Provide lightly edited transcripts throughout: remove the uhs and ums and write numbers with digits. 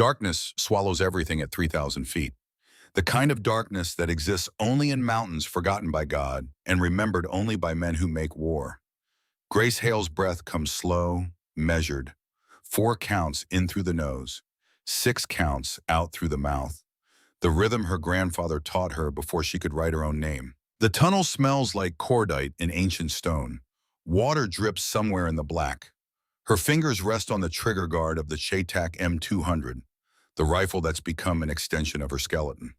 Darkness swallows everything at 3,000 feet. The kind of darkness that exists only in mountains forgotten by God and remembered only by men who make war. Grace Hale's breath comes slow, measured. 4 counts in through the nose, 6 counts out through the mouth. The rhythm her grandfather taught her before she could write her own name. The tunnel smells like cordite in ancient stone. Water drips somewhere in the black. Her fingers rest on the trigger guard of the Chaytak M200, the rifle that's become an extension of her skeleton.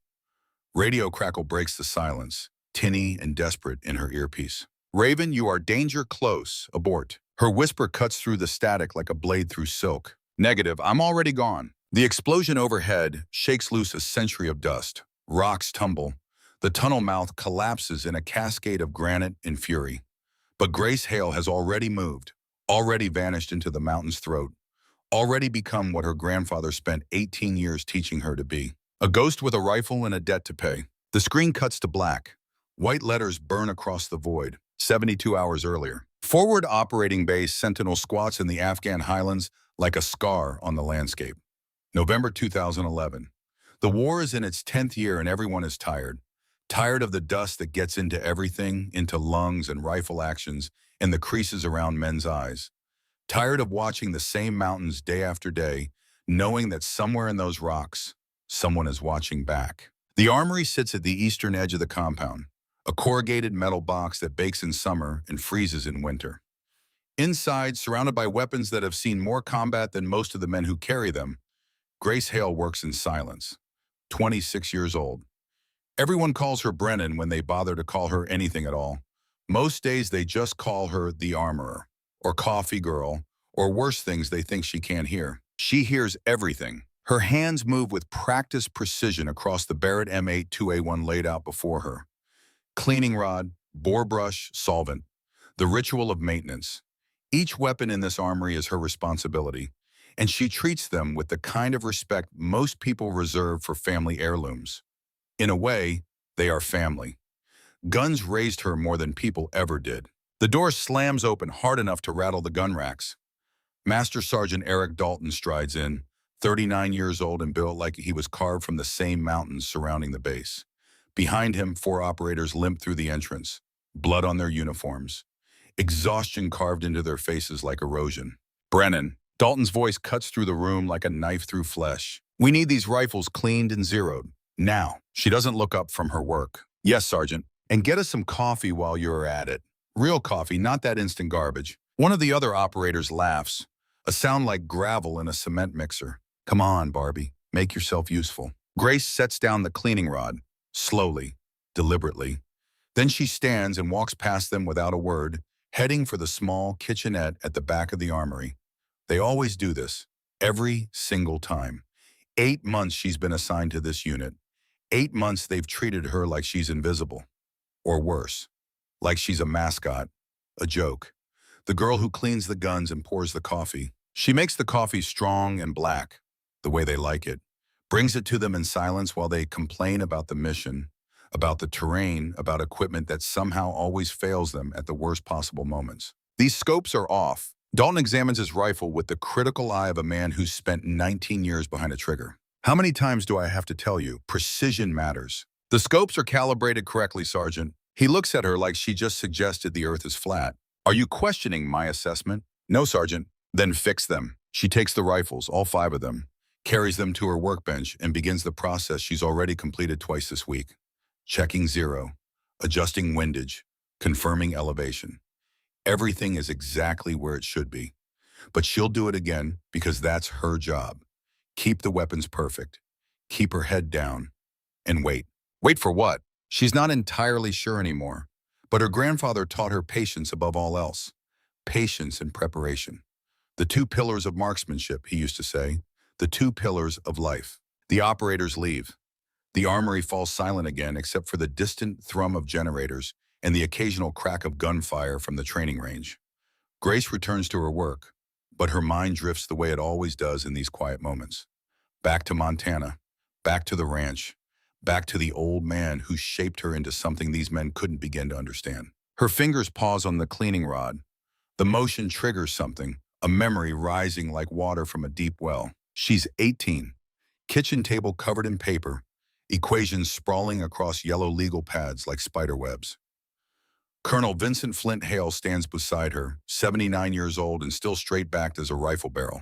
Radio crackle breaks the silence, tinny and desperate in her earpiece. "Raven, you are danger close. Abort." Her whisper cuts through the static like a blade through silk. "Negative, I'm already gone." The explosion overhead shakes loose a century of dust. Rocks tumble. The tunnel mouth collapses in a cascade of granite and fury. But Grace Hale has already moved, already vanished into the mountain's throat, already become what her grandfather spent 18 years teaching her to be. A ghost with a rifle and a debt to pay. The screen cuts to black. White letters burn across the void. 72 hours earlier. Forward Operating Base Sentinel squats in the Afghan highlands like a scar on the landscape. November 2011. The war is in its 10th year and everyone is tired. Tired of the dust that gets into everything, into lungs and rifle actions, and the creases around men's eyes. Tired of watching the same mountains day after day, knowing that somewhere in those rocks, someone is watching back. The armory sits at the eastern edge of the compound, a corrugated metal box that bakes in summer and freezes in winter. Inside, surrounded by weapons that have seen more combat than most of the men who carry them, Grace Hale works in silence, 26 years old. Everyone calls her Brennan when they bother to call her anything at all. Most days they just call her the armorer, or coffee girl, or worse things they think she can't hear. She hears everything. Her hands move with practiced precision across the Barrett M8 2A1 laid out before her. Cleaning rod, bore brush, solvent. The ritual of maintenance. Each weapon in this armory is her responsibility, and she treats them with the kind of respect most people reserve for family heirlooms. In a way, they are family. Guns raised her more than people ever did. The door slams open hard enough to rattle the gun racks. Master Sergeant Eric Dalton strides in, 39 years old and built like he was carved from the same mountains surrounding the base. Behind him, 4 operators limp through the entrance, blood on their uniforms, exhaustion carved into their faces like erosion. "Brennan." Dalton's voice cuts through the room like a knife through flesh. "We need these rifles cleaned and zeroed. Now." She doesn't look up from her work. "Yes, Sergeant. And get us some coffee while you're at it. Real coffee, not that instant garbage." One of the other operators laughs, a sound like gravel in a cement mixer. "Come on, Barbie. Make yourself useful." Grace sets down the cleaning rod, slowly, deliberately. Then she stands and walks past them without a word, heading for the small kitchenette at the back of the armory. They always do this, every single time. 8 months she's been assigned to this unit. 8 months they've treated her like she's invisible. Or worse, like she's a mascot, a joke. The girl who cleans the guns and pours the coffee. She makes the coffee strong and black, the way they like it. Brings it to them in silence while they complain about the mission, about the terrain, about equipment that somehow always fails them at the worst possible moments. These scopes are off. Dalton examines his rifle with the critical eye of a man who's spent 19 years behind a trigger. "How many times do I have to tell you? Precision matters." "The scopes are calibrated correctly, Sergeant." He looks at her like she just suggested the earth is flat. "Are you questioning my assessment?" "No, Sergeant." "Then fix them." She takes the rifles, all 5 of them, carries them to her workbench, and begins the process she's already completed twice this week. Checking zero, adjusting windage, confirming elevation. Everything is exactly where it should be. But she'll do it again because that's her job. Keep the weapons perfect. Keep her head down. And wait. Wait for what? She's not entirely sure anymore. But her grandfather taught her patience above all else. Patience and preparation. The 2 pillars of marksmanship, he used to say. The 2 pillars of life. The operators leave. The armory falls silent again except for the distant thrum of generators and the occasional crack of gunfire from the training range. Grace returns to her work, but her mind drifts the way it always does in these quiet moments. Back to Montana, back to the ranch, back to the old man who shaped her into something these men couldn't begin to understand. Her fingers pause on the cleaning rod. The motion triggers something, a memory rising like water from a deep well. She's 18. kitchen table covered in paper, equations sprawling across yellow legal pads like spider webs. Colonel Vincent Flint Hale stands beside her, 79 years old and still straight-backed as a rifle barrel.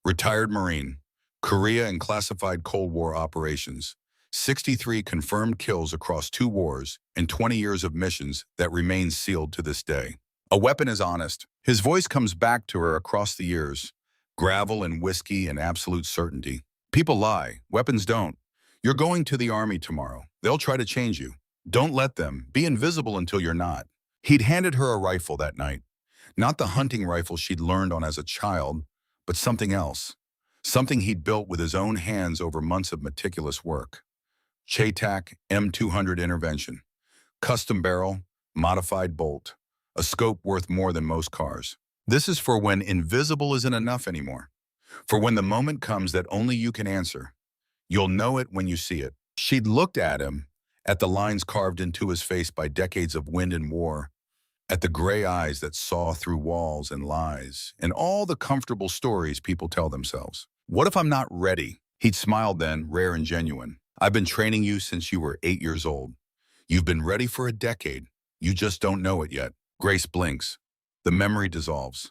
Retired Marine, Korea and classified Cold War operations, 63 confirmed kills across 2 wars, and 20 years of missions that remain sealed to this day. A weapon is honest. His voice comes back to her across the years. Gravel and whiskey and absolute certainty. People lie, weapons don't. You're going to the army tomorrow. They'll try to change you. Don't let them. Be invisible until you're not. He'd handed her a rifle that night. Not the hunting rifle she'd learned on as a child, but something else. Something he'd built with his own hands over months of meticulous work. Chaytak M200 intervention. Custom barrel, modified bolt. A scope worth more than most cars. This is for when invisible isn't enough anymore. For when the moment comes that only you can answer. You'll know it when you see it. She'd looked at him, at the lines carved into his face by decades of wind and war, at the gray eyes that saw through walls and lies, and all the comfortable stories people tell themselves. What if I'm not ready? He'd smiled then, rare and genuine. I've been training you since you were 8 years old. You've been ready for a decade. You just don't know it yet. Grace blinks. The memory dissolves.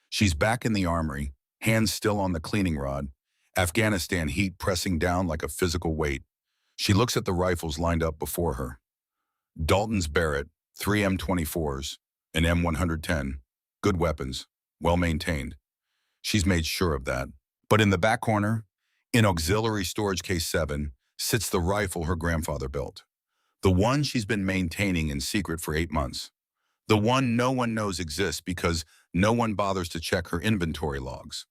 She's back in the armory, hands still on the cleaning rod, Afghanistan heat pressing down like a physical weight. She looks at the rifles lined up before her. Dalton's Barrett, 3 M24s, an M110. Good weapons, well maintained. She's made sure of that. But in the back corner, in auxiliary storage case 7, sits the rifle her grandfather built. The one she's been maintaining in secret for 8 months. The one no one knows exists because no one bothers to check her inventory logs.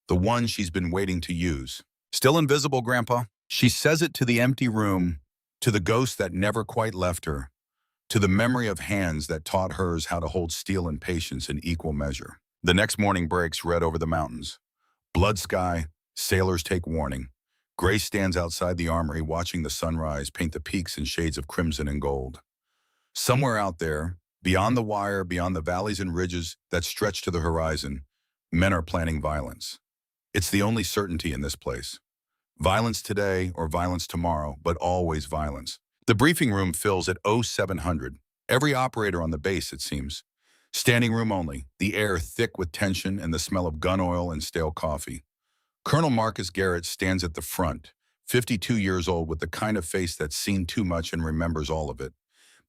The one she's been waiting to use. Still invisible, Grandpa? She says it to the empty room, to the ghost that never quite left her, to the memory of hands that taught hers how to hold steel and patience in equal measure. The next morning breaks red over the mountains. Blood sky, sailors take warning. Grace stands outside the armory watching the sunrise paint the peaks in shades of crimson and gold. Somewhere out there, beyond the wire, beyond the valleys and ridges that stretch to the horizon, men are planning violence. It's the only certainty in this place. Violence today or violence tomorrow, but always violence. The briefing room fills at 0700. Every operator on the base, it seems. Standing room only, the air thick with tension and the smell of gun oil and stale coffee. Colonel Marcus Garrett stands at the front, 52 years old with the kind of face that's seen too much and remembers all of it.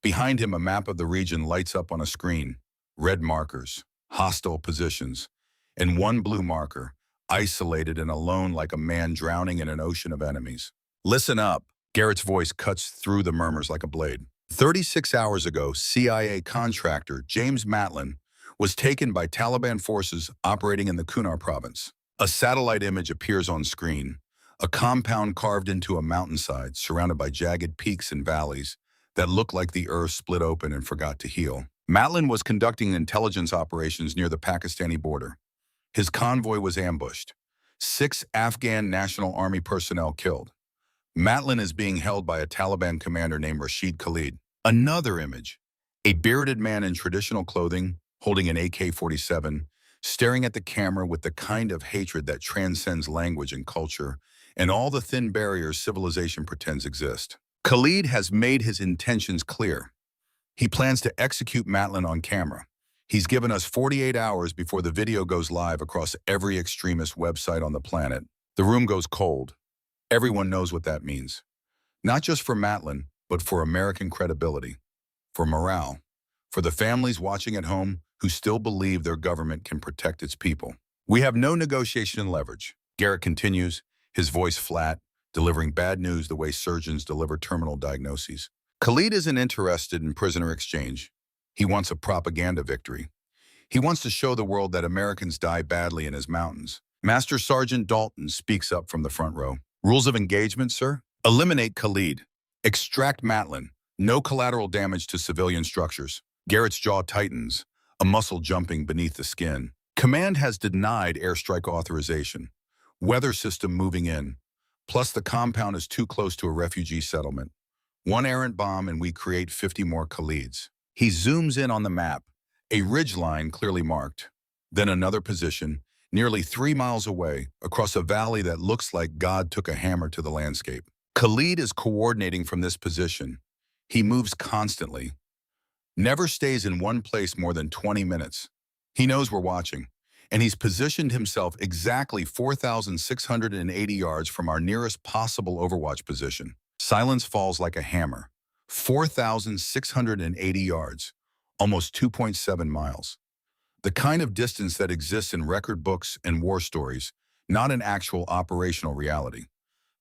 Behind him, a map of the region lights up on a screen. Red markers, hostile positions, and one blue marker, isolated and alone like a man drowning in an ocean of enemies. Listen up. Garrett's voice cuts through the murmurs like a blade. 36 hours ago, CIA contractor James Matlin was taken by Taliban forces operating in the Kunar province. A satellite image appears on screen, a compound carved into a mountainside surrounded by jagged peaks and valleys that look like the earth split open and forgot to heal. Matlin was conducting intelligence operations near the Pakistani border. His convoy was ambushed. 6 Afghan National Army personnel killed. Matlin is being held by a Taliban commander named Rashid Khalid. Another image. A bearded man in traditional clothing, holding an AK-47, staring at the camera with the kind of hatred that transcends language and culture, and all the thin barriers civilization pretends exist. Khalid has made his intentions clear. He plans to execute Matlin on camera. He's given us 48 hours before the video goes live across every extremist website on the planet. The room goes cold. Everyone knows what that means. Not just for Matlin, but for American credibility, for morale, for the families watching at home who still believe their government can protect its people. We have no negotiation leverage. Garrett continues, his voice flat, delivering bad news the way surgeons deliver terminal diagnoses. Khalid isn't interested in prisoner exchange. He wants a propaganda victory. He wants to show the world that Americans die badly in his mountains. Master Sergeant Dalton speaks up from the front row. Rules of engagement, sir? Eliminate Khalid. Extract Matlin. No collateral damage to civilian structures. Garrett's jaw tightens, a muscle jumping beneath the skin. Command has denied airstrike authorization. Weather system moving in. Plus the compound is too close to a refugee settlement. One errant bomb and we create 50 more Khalids. He zooms in on the map, a ridgeline clearly marked. Then another position, nearly 3 miles away, across a valley that looks like God took a hammer to the landscape. Khalid is coordinating from this position. He moves constantly, never stays in one place more than 20 minutes. He knows we're watching, and he's positioned himself exactly 4,680 yards from our nearest possible overwatch position. Silence falls like a hammer. 4,680 yards, almost 2.7 miles. The kind of distance that exists in record books and war stories, not in actual operational reality.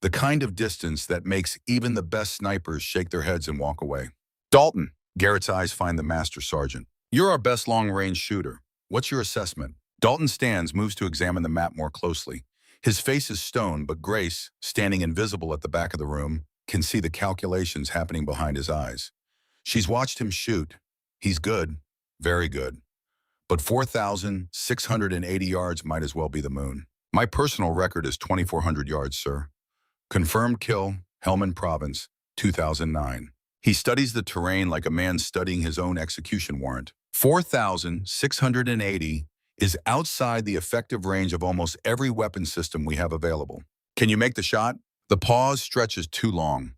The kind of distance that makes even the best snipers shake their heads and walk away. Dalton, Garrett's eyes find the master sergeant. You're our best long-range shooter. What's your assessment? Dalton stands, moves to examine the map more closely. His face is stone, but Grace, standing invisible at the back of the room, can see the calculations happening behind his eyes. She's watched him shoot. He's good, very good. But 4,680 yards might as well be the moon. My personal record is 2,400 yards, sir. Confirmed kill, Helmand Province, 2009. He studies the terrain like a man studying his own execution warrant. 4,680 is outside the effective range of almost every weapon system we have available. Can you make the shot? The pause stretches too long.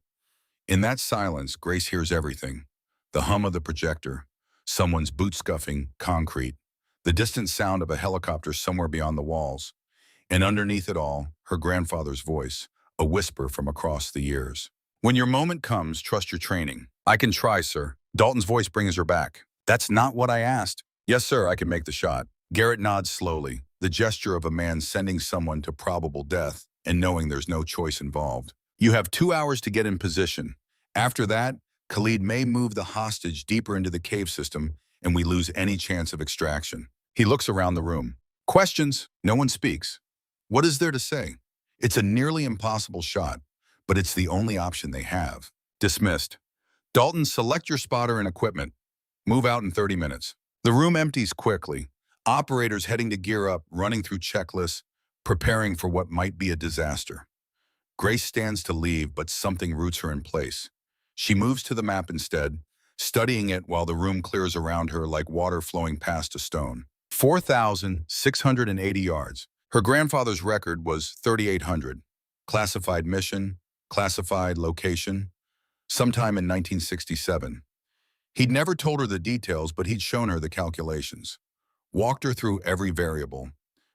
In that silence, Grace hears everything. The hum of the projector, someone's boot scuffing concrete, the distant sound of a helicopter somewhere beyond the walls, and underneath it all, her grandfather's voice, a whisper from across the years. When your moment comes, trust your training. I can try, sir. Dalton's voice brings her back. That's not what I asked. Yes, sir, I can make the shot. Garrett nods slowly, the gesture of a man sending someone to probable death and knowing there's no choice involved. You have 2 hours to get in position. After that, Khalid may move the hostage deeper into the cave system and we lose any chance of extraction. He looks around the room. Questions? No one speaks. What is there to say? It's a nearly impossible shot, but it's the only option they have. Dismissed. Dalton, select your spotter and equipment. Move out in 30 minutes. The room empties quickly. Operators heading to gear up, running through checklists, preparing for what might be a disaster. Grace stands to leave, but something roots her in place. She moves to the map instead, studying it while the room clears around her like water flowing past a stone. 4,680 yards. Her grandfather's record was 3,800. Classified mission, classified location, sometime in 1967. He'd never told her the details, but he'd shown her the calculations. Walked her through every variable.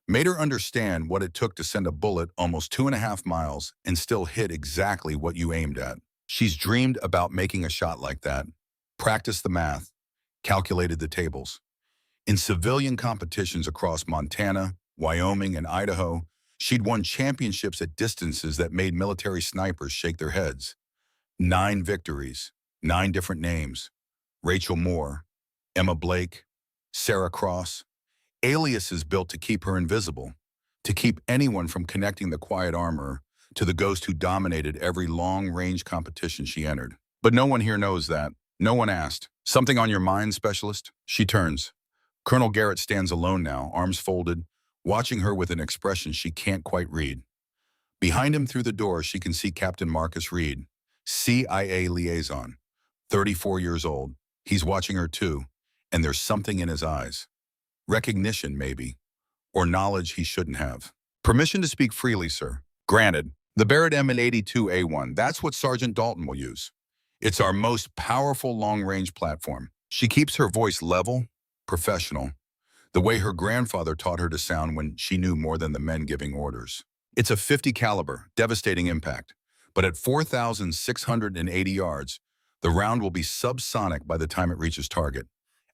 Made her understand what it took to send a bullet almost 2.5 miles and still hit exactly what you aimed at. She's dreamed about making a shot like that. Practiced the math. Calculated the tables. In civilian competitions across Montana, Wyoming, and Idaho, she'd won championships at distances that made military snipers shake their heads. 9 victories, 9 different names. Rachel Moore, Emma Blake, Sarah Cross. Aliases built to keep her invisible, to keep anyone from connecting the quiet armorer to the ghost who dominated every long-range competition she entered. But no one here knows that. No one asked. Something on your mind, specialist? She turns. Colonel Garrett stands alone now, arms folded, watching her with an expression she can't quite read. Behind him through the door, she can see Captain Marcus Reed, CIA liaison, 34 years old. He's watching her too, and there's something in his eyes. Recognition, maybe, or knowledge he shouldn't have. Permission to speak freely, sir. Granted. The Barrett M82A1, that's what Sergeant Dalton will use. It's our most powerful long-range platform. She keeps her voice level, professional, the way her grandfather taught her to sound when she knew more than the men giving orders. It's a .50 caliber, devastating impact, but at 4,680 yards, the round will be subsonic by the time it reaches target.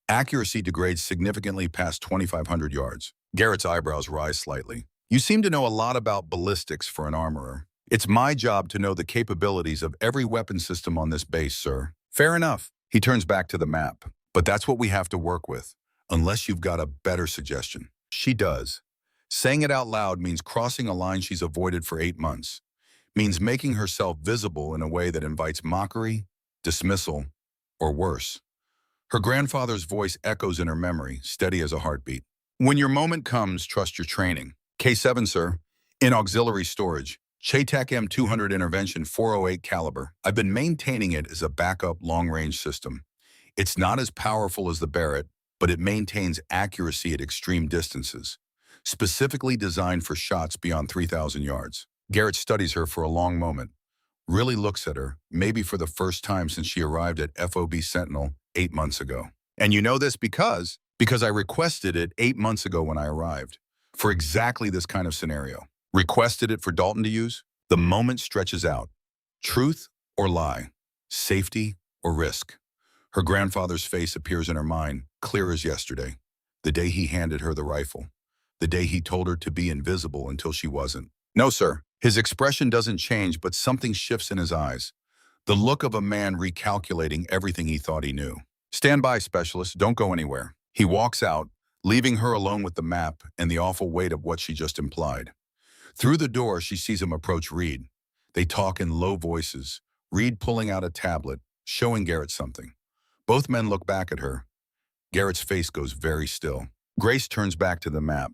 Accuracy degrades significantly past 2,500 yards. Garrett's eyebrows rise slightly. You seem to know a lot about ballistics for an armorer. It's my job to know the capabilities of every weapon system on this base, sir. Fair enough. He turns back to the map. But that's what we have to work with, unless you've got a better suggestion. She does. Saying it out loud means crossing a line she's avoided for 8 months. Means making herself visible in a way that invites mockery, dismissal, or worse. Her grandfather's voice echoes in her memory, steady as a heartbeat. When your moment comes, trust your training. K7, sir. In auxiliary storage. Chaytak M200 intervention 408 caliber. I've been maintaining it as a backup long-range system. It's not as powerful as the Barrett, but it maintains accuracy at extreme distances. specifically designed for shots beyond 3,000 yards. Garrett studies her for a long moment, really looks at her, maybe for the first time since she arrived at FOB Sentinel 8 months ago. And you know this because I requested it 8 months ago when I arrived, for exactly this kind of scenario. Requested it for Dalton to use? The moment stretches out. Truth or lie? Safety or risk? Her grandfather's face appears in her mind, clear as yesterday. The day he handed her the rifle. The day he told her to be invisible until she wasn't. No, sir. His expression doesn't change, but something shifts in his eyes. The look of a man recalculating everything he thought he knew. Stand by, specialist. Don't go anywhere. He walks out, leaving her alone with the map and the awful weight of what she just implied. Through the door, she sees him approach Reed. They talk in low voices, Reed pulling out a tablet, showing Garrett something. Both men look back at her. Garrett's face goes very still. Grace turns back to the map.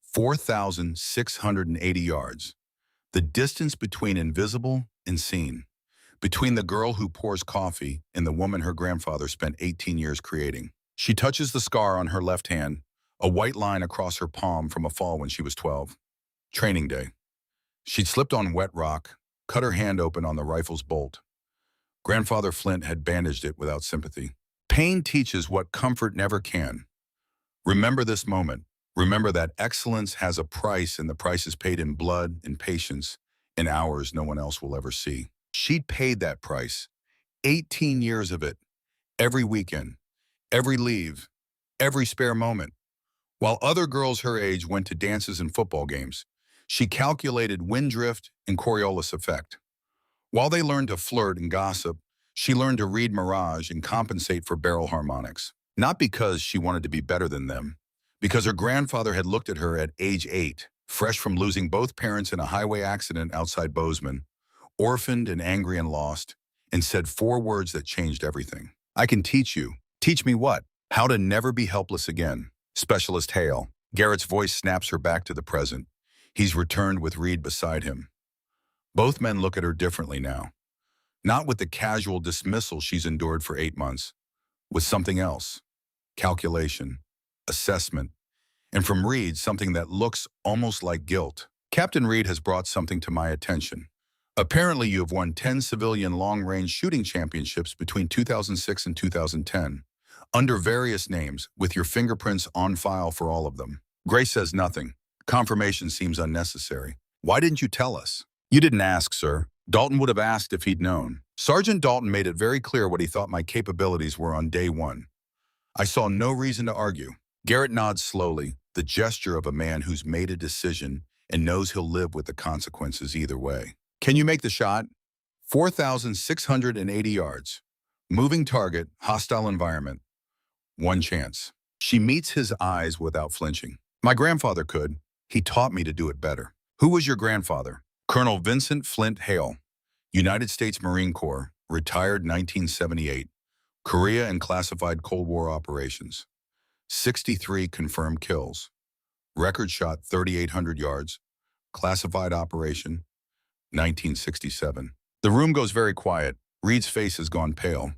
4,680 yards. The distance between invisible and seen. Between the girl who pours coffee and the woman her grandfather spent 18 years creating. She touches the scar on her left hand, a white line across her palm from a fall when she was 12. Training day. She'd slipped on wet rock, cut her hand open on the rifle's bolt. Grandfather Flint had bandaged it without sympathy. Pain teaches what comfort never can. Remember this moment. Remember that excellence has a price, and the price is paid in blood, in patience, in hours no one else will ever see. She'd paid that price. 18 years of it. Every weekend. Every leave. Every spare moment. While other girls her age went to dances and football games, she calculated wind drift and Coriolis effect. While they learned to flirt and gossip, she learned to read mirage and compensate for barrel harmonics. Not because she wanted to be better than them, because her grandfather had looked at her at age 8, fresh from losing both parents in a highway accident outside Bozeman, orphaned and angry and lost, and said 4 words that changed everything. I can teach you. Teach me what? How to never be helpless again. Specialist Hale. Garrett's voice snaps her back to the present. He's returned with Reed beside him. Both men look at her differently now. Not with the casual dismissal she's endured for 8 months. With something else. Calculation. Assessment. And from Reed, something that looks almost like guilt. Captain Reed has brought something to my attention. Apparently you have won 10 civilian long-range shooting championships between 2006 and 2010, under various names, with your fingerprints on file for all of them. Grace says nothing. Confirmation seems unnecessary. Why didn't you tell us? You didn't ask, sir. Dalton would have asked if he'd known. Sergeant Dalton made it very clear what he thought my capabilities were on day 1. I saw no reason to argue. Garrett nods slowly, the gesture of a man who's made a decision and knows he'll live with the consequences either way. Can you make the shot? 4,680 yards. Moving target, hostile environment. 1 chance. She meets his eyes without flinching. My grandfather could. He taught me to do it better. Who was your grandfather? Colonel Vincent Flint Hale, United States Marine Corps, retired 1978. Korea and classified Cold War operations. 63 confirmed kills. Record shot 3,800 yards. Classified operation, 1967. The room goes very quiet. Reed's face has gone pale.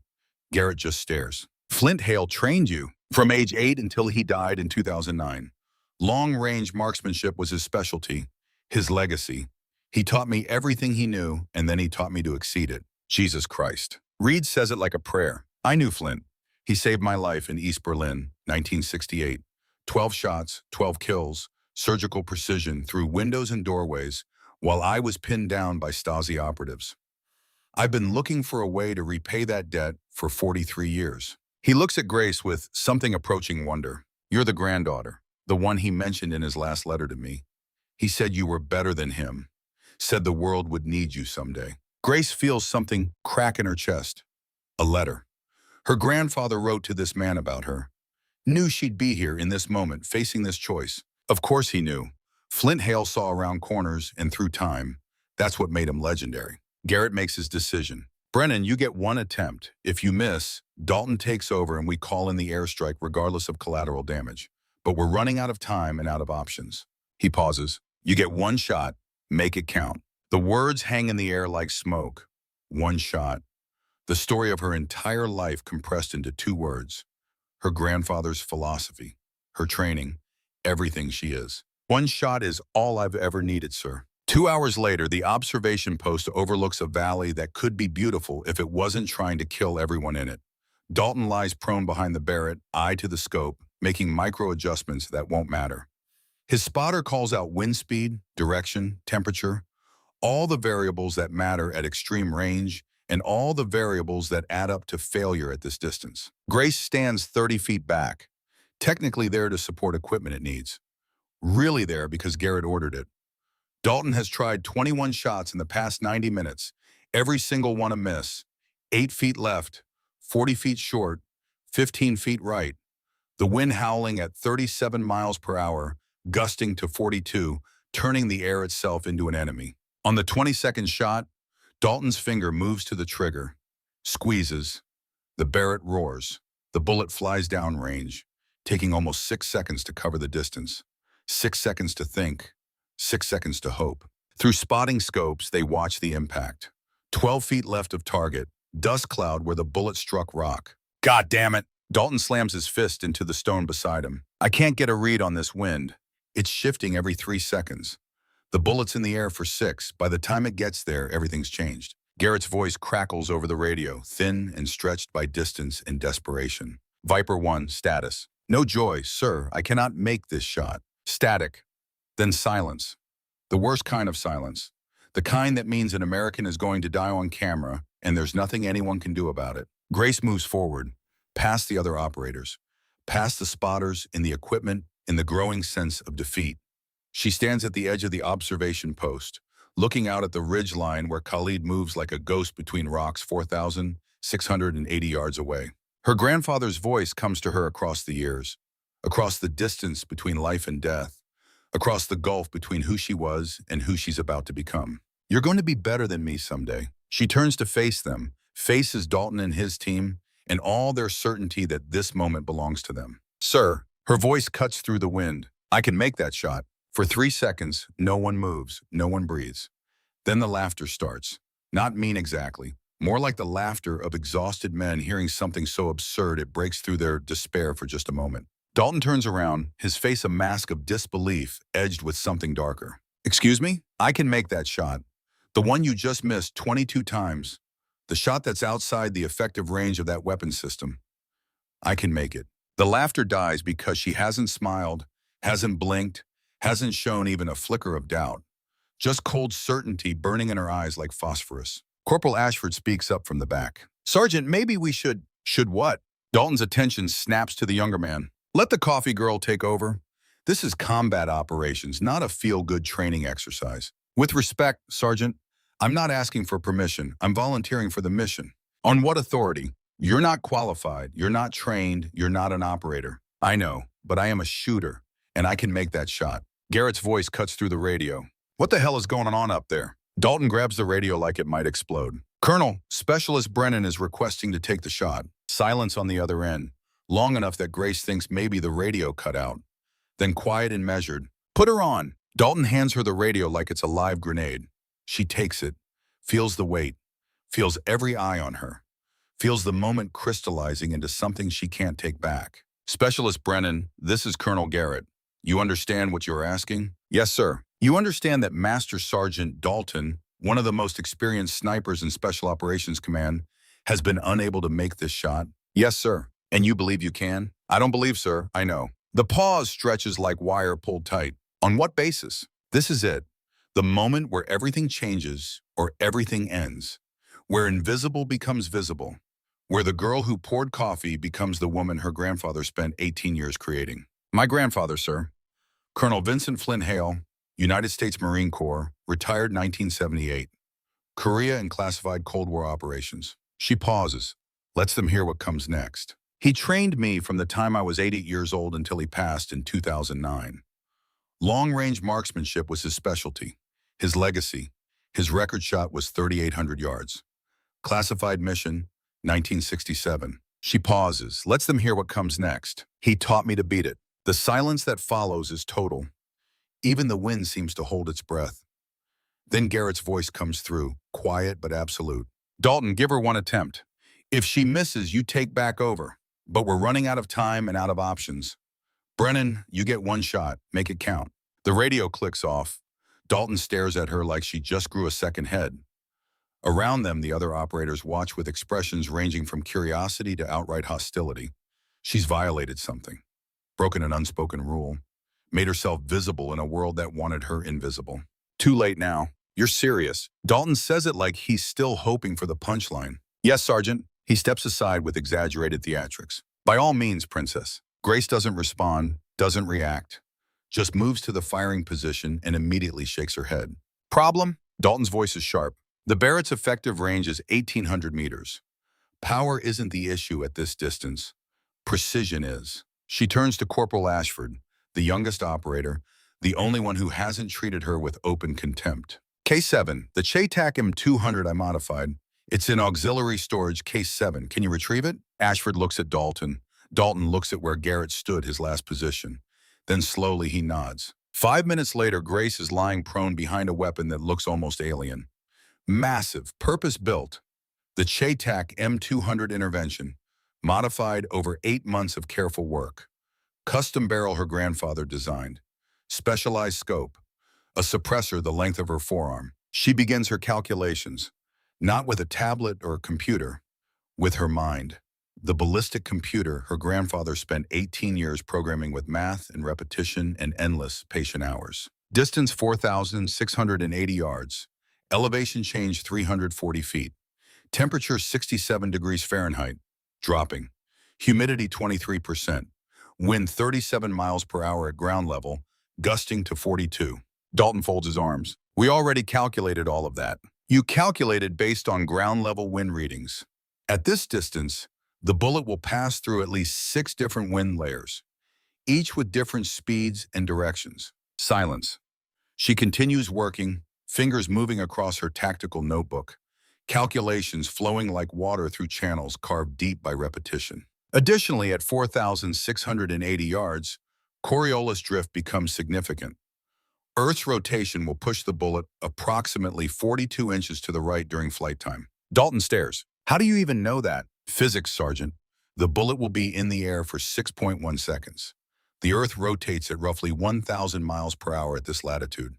Garrett just stares. Flint Hale trained you from age 8 until he died in 2009. Long-range marksmanship was his specialty, his legacy. He taught me everything he knew, and then he taught me to exceed it. Jesus Christ. Reed says it like a prayer. I knew Flint. He saved my life in East Berlin, 1968. 12 shots, 12 kills, surgical precision through windows and doorways, while I was pinned down by Stasi operatives. I've been looking for a way to repay that debt for 43 years. He looks at Grace with something approaching wonder. You're the granddaughter, the one he mentioned in his last letter to me. He said you were better than him, said the world would need you someday. Grace feels something crack in her chest. A letter. Her grandfather wrote to this man about her. Knew she'd be here in this moment, facing this choice. Of course he knew. Flint Hale saw around corners and through time. That's what made him legendary. Garrett makes his decision. Brennan, you get 1 attempt. If you miss, Dalton takes over and we call in the airstrike regardless of collateral damage. But we're running out of time and out of options. He pauses. You get 1 shot. Make it count. The words hang in the air like smoke. 1 shot. The story of her entire life compressed into 2 words. Her grandfather's philosophy, her training, everything she is. One shot is all I've ever needed, sir. 2 hours later, the observation post overlooks a valley that could be beautiful if it wasn't trying to kill everyone in it. Dalton lies prone behind the Barrett, eye to the scope, making micro adjustments that won't matter. His spotter calls out wind speed, direction, temperature, all the variables that matter at extreme range, and all the variables that add up to failure at this distance. Grace stands 30 feet back, technically there to support equipment it needs. Really there because Garrett ordered it. Dalton has tried 21 shots in the past 90 minutes, every single one a miss. 8 feet left, 40 feet short, 15 feet right. The wind howling at 37 miles per hour, gusting to 42, turning the air itself into an enemy. On the 22nd shot, Dalton's finger moves to the trigger, squeezes. The Barrett roars. The bullet flies downrange, taking almost 6 seconds to cover the distance. 6 seconds to think, 6 seconds to hope. Through spotting scopes, they watch the impact. 12 feet left of target, dust cloud where the bullet struck rock. God damn it! Dalton slams his fist into the stone beside him. I can't get a read on this wind. It's shifting every 3 seconds. The bullet's in the air for 6. By the time it gets there, everything's changed. Garrett's voice crackles over the radio, thin and stretched by distance and desperation. Viper 1, status. No joy, sir. I cannot make this shot. Static. Then silence. The worst kind of silence. The kind that means an American is going to die on camera and there's nothing anyone can do about it. Grace moves forward, past the other operators, past the spotters, in the equipment, in the growing sense of defeat. She stands at the edge of the observation post, looking out at the ridge line where Khalid moves like a ghost between rocks 4,680 yards away. Her grandfather's voice comes to her across the years, across the distance between life and death, across the gulf between who she was and who she's about to become. You're going to be better than me someday. She turns to face them, faces Dalton and his team, and all their certainty that this moment belongs to them. Sir, her voice cuts through the wind. I can make that shot. For 3 seconds, no one moves, no one breathes. Then the laughter starts. Not mean exactly. More like the laughter of exhausted men hearing something so absurd it breaks through their despair for just a moment. Dalton turns around, his face a mask of disbelief edged with something darker. Excuse me? I can make that shot. The one you just missed 22 times. The shot that's outside the effective range of that weapon system. I can make it. The laughter dies because she hasn't smiled, hasn't blinked, hasn't shown even a flicker of doubt. Just cold certainty burning in her eyes like phosphorus. Corporal Ashford speaks up from the back. Sergeant, maybe we should... Should what? Dalton's attention snaps to the younger man. Let the coffee girl take over. This is combat operations, not a feel-good training exercise. With respect, Sergeant, I'm not asking for permission. I'm volunteering for the mission. On what authority? You're not qualified. You're not trained. You're not an operator. I know, but I am a shooter, and I can make that shot. Garrett's voice cuts through the radio. What the hell is going on up there? Dalton grabs the radio like it might explode. Colonel, Specialist Brennan is requesting to take the shot. Silence on the other end, long enough that Grace thinks maybe the radio cut out. Then quiet and measured. Put her on. Dalton hands her the radio like it's a live grenade. She takes it, feels the weight, feels every eye on her, feels the moment crystallizing into something she can't take back. Specialist Brennan, this is Colonel Garrett. You understand what you're asking? Yes, sir. You understand that Master Sergeant Dalton, one of the most experienced snipers in Special Operations Command, has been unable to make this shot? Yes, sir. And you believe you can? I don't believe, sir. I know. The pause stretches like wire pulled tight. On what basis? This is it. The moment where everything changes or everything ends. Where invisible becomes visible. Where the girl who poured coffee becomes the woman her grandfather spent 18 years creating. My grandfather, sir. Colonel Vincent Flint Hale, United States Marine Corps, retired 1978. Korea and classified Cold War operations. She pauses, lets them hear what comes next. He trained me from the time I was 8 years old until he passed in 2009. Long-range marksmanship was his specialty. His legacy, his record shot was 3,800 yards. Classified mission, 1967. She pauses, lets them hear what comes next. He taught me to beat it. The silence that follows is total. Even the wind seems to hold its breath. Then Garrett's voice comes through, quiet but absolute. Dalton, give her one attempt. If she misses, you take back over. But we're running out of time and out of options. Brennan, you get one shot. Make it count. The radio clicks off. Dalton stares at her like she just grew a second head. Around them, the other operators watch with expressions ranging from curiosity to outright hostility. She's violated something, broken an unspoken rule, made herself visible in a world that wanted her invisible. Too late now. You're serious. Dalton says it like he's still hoping for the punchline. Yes, Sergeant. He steps aside with exaggerated theatrics. By all means, Princess. Grace doesn't respond, doesn't react, just moves to the firing position and immediately shakes her head. Problem? Dalton's voice is sharp. The Barrett's effective range is 1,800 meters. Power isn't the issue at this distance. Precision is. She turns to Corporal Ashford, the youngest operator, the only one who hasn't treated her with open contempt. K7, the Chaytak M200 I modified. It's in auxiliary storage K7. Can you retrieve it? Ashford looks at Dalton. Dalton looks at where Garrett stood, his last position. Then slowly he nods. 5 minutes later, Grace is lying prone behind a weapon that looks almost alien. Massive, purpose-built. The Chaytak M200 intervention, modified over 8 months of careful work. Custom barrel her grandfather designed. Specialized scope. A suppressor the length of her forearm. She begins her calculations, not with a tablet or a computer, with her mind. The ballistic computer her grandfather spent 18 years programming with math and repetition and endless patient hours. Distance 4,680 yards. Elevation change 340 feet. Temperature 67 degrees Fahrenheit. Dropping. Humidity 23%. Wind 37 miles per hour at ground level, gusting to 42. Dalton folds his arms. We already calculated all of that. You calculated based on ground level wind readings. At this distance, the bullet will pass through at least 6 different wind layers, each with different speeds and directions. Silence. She continues working, fingers moving across her tactical notebook, calculations flowing like water through channels carved deep by repetition. Additionally, at 4,680 yards, Coriolis drift becomes significant. Earth's rotation will push the bullet approximately 42 inches to the right during flight time. Dalton stares. How do you even know that? Physics, Sergeant. The bullet will be in the air for 6.1 seconds. The Earth rotates at roughly 1,000 miles per hour at this latitude.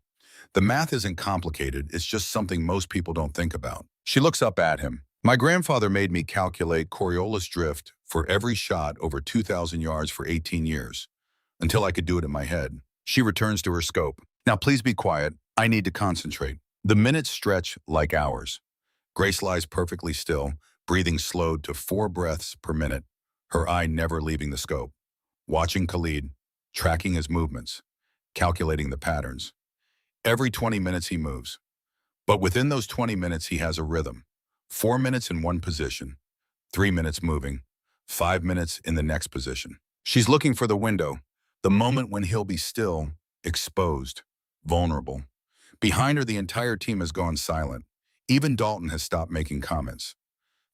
The math isn't complicated, it's just something most people don't think about. She looks up at him. My grandfather made me calculate Coriolis drift for every shot over 2,000 yards for 18 years, until I could do it in my head. She returns to her scope. Now please be quiet, I need to concentrate. The minutes stretch like hours. Grace lies perfectly still, breathing slowed to 4 breaths per minute, her eye never leaving the scope. Watching Khalid, tracking his movements, calculating the patterns. Every 20 minutes he moves. But within those 20 minutes he has a rhythm. 4 minutes in one position, 3 minutes moving, 5 minutes in the next position. She's looking for the window, the moment when he'll be still, exposed, vulnerable. Behind her, the entire team has gone silent. Even Dalton has stopped making comments.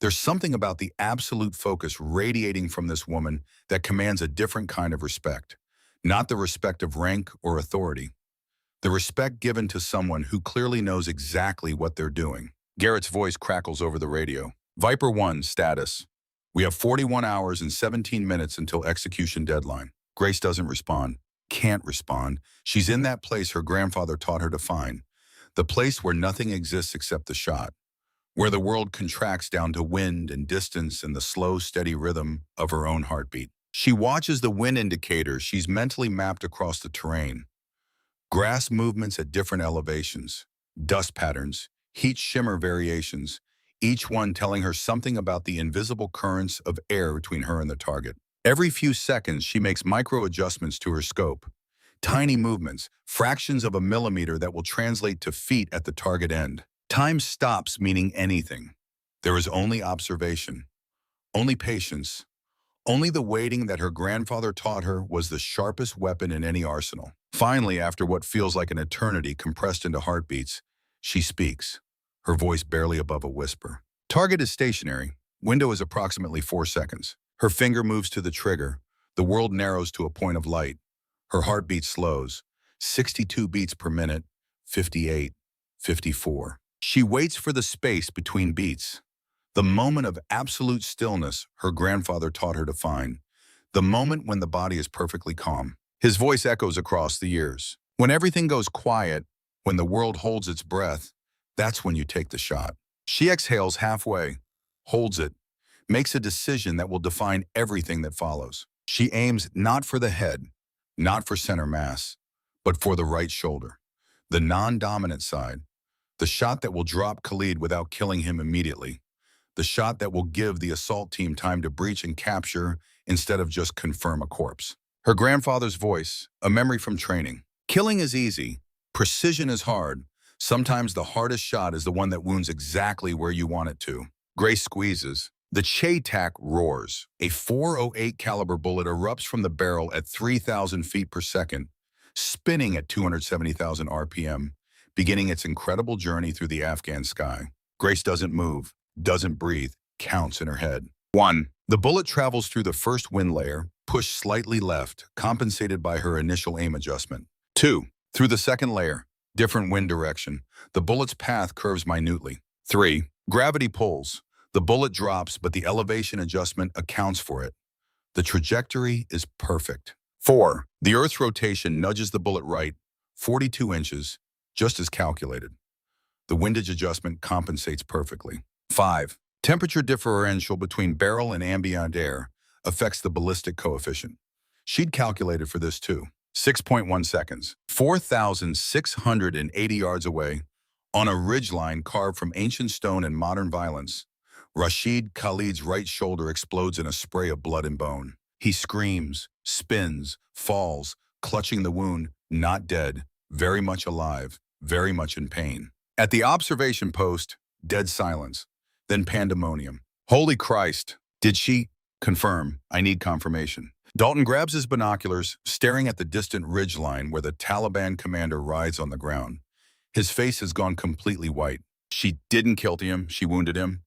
There's something about the absolute focus radiating from this woman that commands a different kind of respect. Not the respect of rank or authority. The respect given to someone who clearly knows exactly what they're doing. Garrett's voice crackles over the radio. Viper 1, status. We have 41 hours and 17 minutes until execution deadline. Grace doesn't respond. Can't respond. She's in that place her grandfather taught her to find. The place where nothing exists except the shot. Where the world contracts down to wind and distance and the slow, steady rhythm of her own heartbeat. She watches the wind indicators she's mentally mapped across the terrain. Grass movements at different elevations, dust patterns, heat shimmer variations, each one telling her something about the invisible currents of air between her and the target. Every few seconds, she makes micro adjustments to her scope. Tiny movements, fractions of a millimeter that will translate to feet at the target end. Time stops meaning anything. There is only observation, only patience, only the waiting that her grandfather taught her was the sharpest weapon in any arsenal. Finally, after what feels like an eternity compressed into heartbeats, she speaks, her voice barely above a whisper. Target is stationary. Window is approximately 4 seconds. Her finger moves to the trigger. The world narrows to a point of light. Her heartbeat slows. 62 beats per minute, 58, 54. She waits for the space between beats. The moment of absolute stillness her grandfather taught her to find. The moment when the body is perfectly calm. His voice echoes across the years. When everything goes quiet, when the world holds its breath, that's when you take the shot. She exhales halfway, holds it, makes a decision that will define everything that follows. She aims not for the head, not for center mass, but for the right shoulder, the non-dominant side, the shot that will drop Khalid without killing him immediately, the shot that will give the assault team time to breach and capture instead of just confirm a corpse. Her grandfather's voice, a memory from training. Killing is easy, precision is hard. Sometimes the hardest shot is the one that wounds exactly where you want it to. Grace squeezes. The Che-Tac roars. A .408 caliber bullet erupts from the barrel at 3,000 feet per second, spinning at 270,000 RPM, beginning its incredible journey through the Afghan sky. Grace doesn't move, doesn't breathe, counts in her head. 1. The bullet travels through the first wind layer, pushed slightly left, compensated by her initial aim adjustment. 2. Through the second layer, different wind direction, the bullet's path curves minutely. 3. Gravity pulls. The bullet drops, but the elevation adjustment accounts for it. The trajectory is perfect. 4. The Earth's rotation nudges the bullet right, 42 inches, just as calculated. The windage adjustment compensates perfectly. 5. Temperature differential between barrel and ambient air affects the ballistic coefficient. She'd calculated for this too. 6.1 seconds. 4,680 yards away, on a ridgeline carved from ancient stone and modern violence, Rashid Khalid's right shoulder explodes in a spray of blood and bone. He screams, spins, falls, clutching the wound, not dead, very much alive, very much in pain. At the observation post, dead silence, then pandemonium. Holy Christ! Did she? Confirm. I need confirmation. Dalton grabs his binoculars, staring at the distant ridgeline where the Taliban commander rides on the ground. His face has gone completely white. She didn't kill him, she wounded him.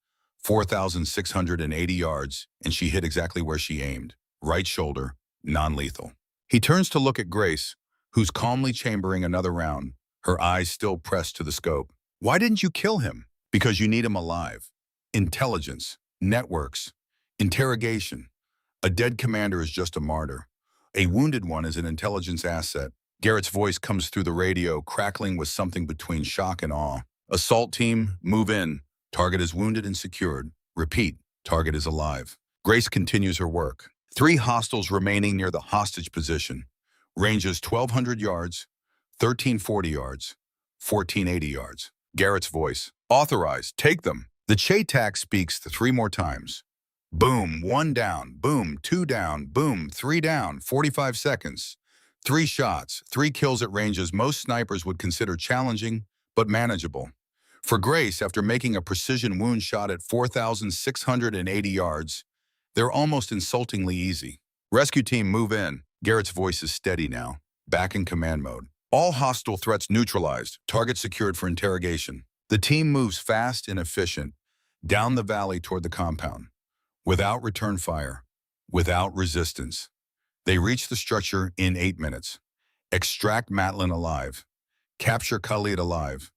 4,680 yards, and she hit exactly where she aimed. Right shoulder, non-lethal. He turns to look at Grace, who's calmly chambering another round, her eyes still pressed to the scope. Why didn't you kill him? Because you need him alive. Intelligence, networks, interrogation. A dead commander is just a martyr. A wounded one is an intelligence asset. Garrett's voice comes through the radio, crackling with something between shock and awe. Assault team, move in. Target is wounded and secured. Repeat, target is alive. Grace continues her work. 3 hostiles remaining near the hostage position. Ranges 1,200 yards, 1,340 yards, 1,480 yards. Garrett's voice. Authorized, take them. The Che-Tac speaks 3 more times. Boom, 1 down. Boom, 2 down. Boom, 3 down. 45 seconds. 3 shots, 3 kills at ranges most snipers would consider challenging, but manageable. For Grace, after making a precision wound shot at 4,680 yards, they're almost insultingly easy. Rescue team, move in. Garrett's voice is steady now, back in command mode. All hostile threats neutralized, target secured for interrogation. The team moves fast and efficient, down the valley toward the compound. Without return fire, without resistance. They reach the structure in 8 minutes. Extract Matlin alive. Capture Khalid alive.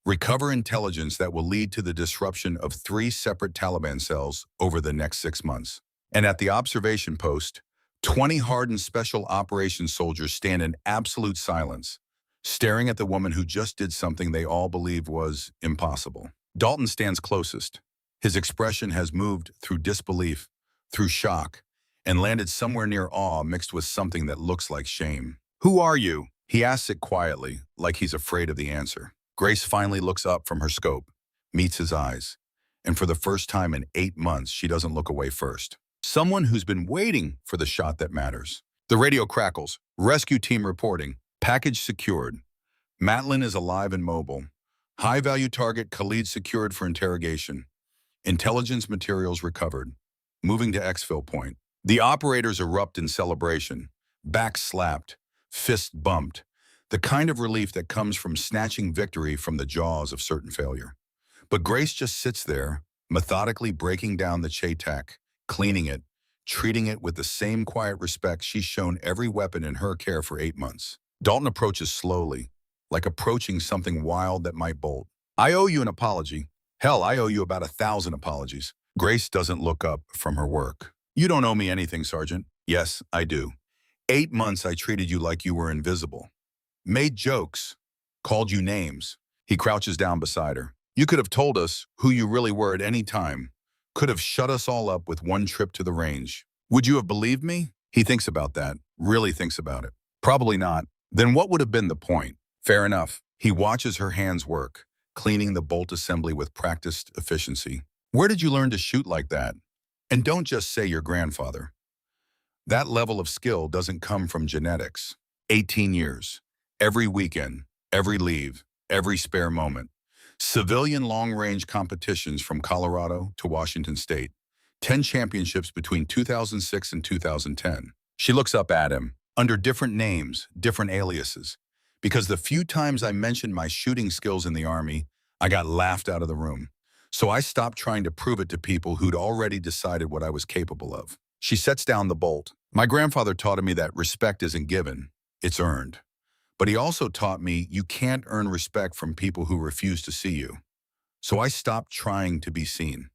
Recover intelligence that will lead to the disruption of 3 separate Taliban cells over the next 6 months. And at the observation post, 20 hardened special operations soldiers stand in absolute silence, staring at the woman who just did something they all believed was impossible. Dalton stands closest. His expression has moved through disbelief, through shock, and landed somewhere near awe mixed with something that looks like shame. Who are you? He asks it quietly, like he's afraid of the answer. Grace finally looks up from her scope, meets his eyes, and for the first time in 8 months, she doesn't look away first. Someone who's been waiting for the shot that matters. The radio crackles. Rescue team reporting. Package secured. Matlin is alive and mobile. High-value target Khalid secured for interrogation. Intelligence materials recovered. Moving to exfil point. The operators erupt in celebration. Backs slapped. Fists bumped. The kind of relief that comes from snatching victory from the jaws of certain failure. But Grace just sits there, methodically breaking down the Che-Tac, cleaning it, treating it with the same quiet respect she's shown every weapon in her care for 8 months. Dalton approaches slowly, like approaching something wild that might bolt. I owe you an apology. Hell, I owe you about 1,000 apologies. Grace doesn't look up from her work. You don't owe me anything, Sergeant. Yes, I do. 8 months I treated you like you were invisible. Made jokes, called you names. He crouches down beside her. You could have told us who you really were at any time. Could have shut us all up with one trip to the range. Would you have believed me? He thinks about that, really thinks about it. Probably not. Then what would have been the point? Fair enough. He watches her hands work, cleaning the bolt assembly with practiced efficiency. Where did you learn to shoot like that? And don't just say your grandfather. That level of skill doesn't come from genetics. 18 years. Every weekend, every leave, every spare moment. Civilian long-range competitions from Colorado to Washington State. 10 championships between 2006 and 2010. She looks up at him, under different names, different aliases. Because the few times I mentioned my shooting skills in the Army, I got laughed out of the room. So I stopped trying to prove it to people who'd already decided what I was capable of. She sets down the bolt. My grandfather taught me that respect isn't given, it's earned. But he also taught me you can't earn respect from people who refuse to see you. So I stopped trying to be seen.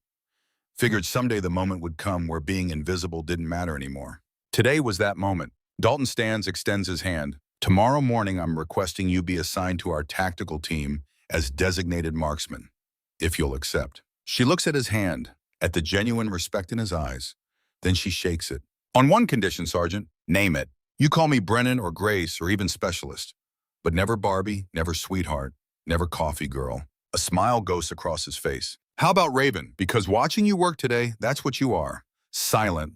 Figured someday the moment would come where being invisible didn't matter anymore. Today was that moment. Dalton stands, extends his hand. Tomorrow morning, I'm requesting you be assigned to our tactical team as designated marksman, if you'll accept. She looks at his hand, at the genuine respect in his eyes. Then she shakes it. On one condition, Sergeant, name it. You call me Brennan or Grace or even Specialist. But never Barbie, never Sweetheart, never Coffee Girl. A smile goes across his face. How about Raven? Because watching you work today, that's what you are. Silent,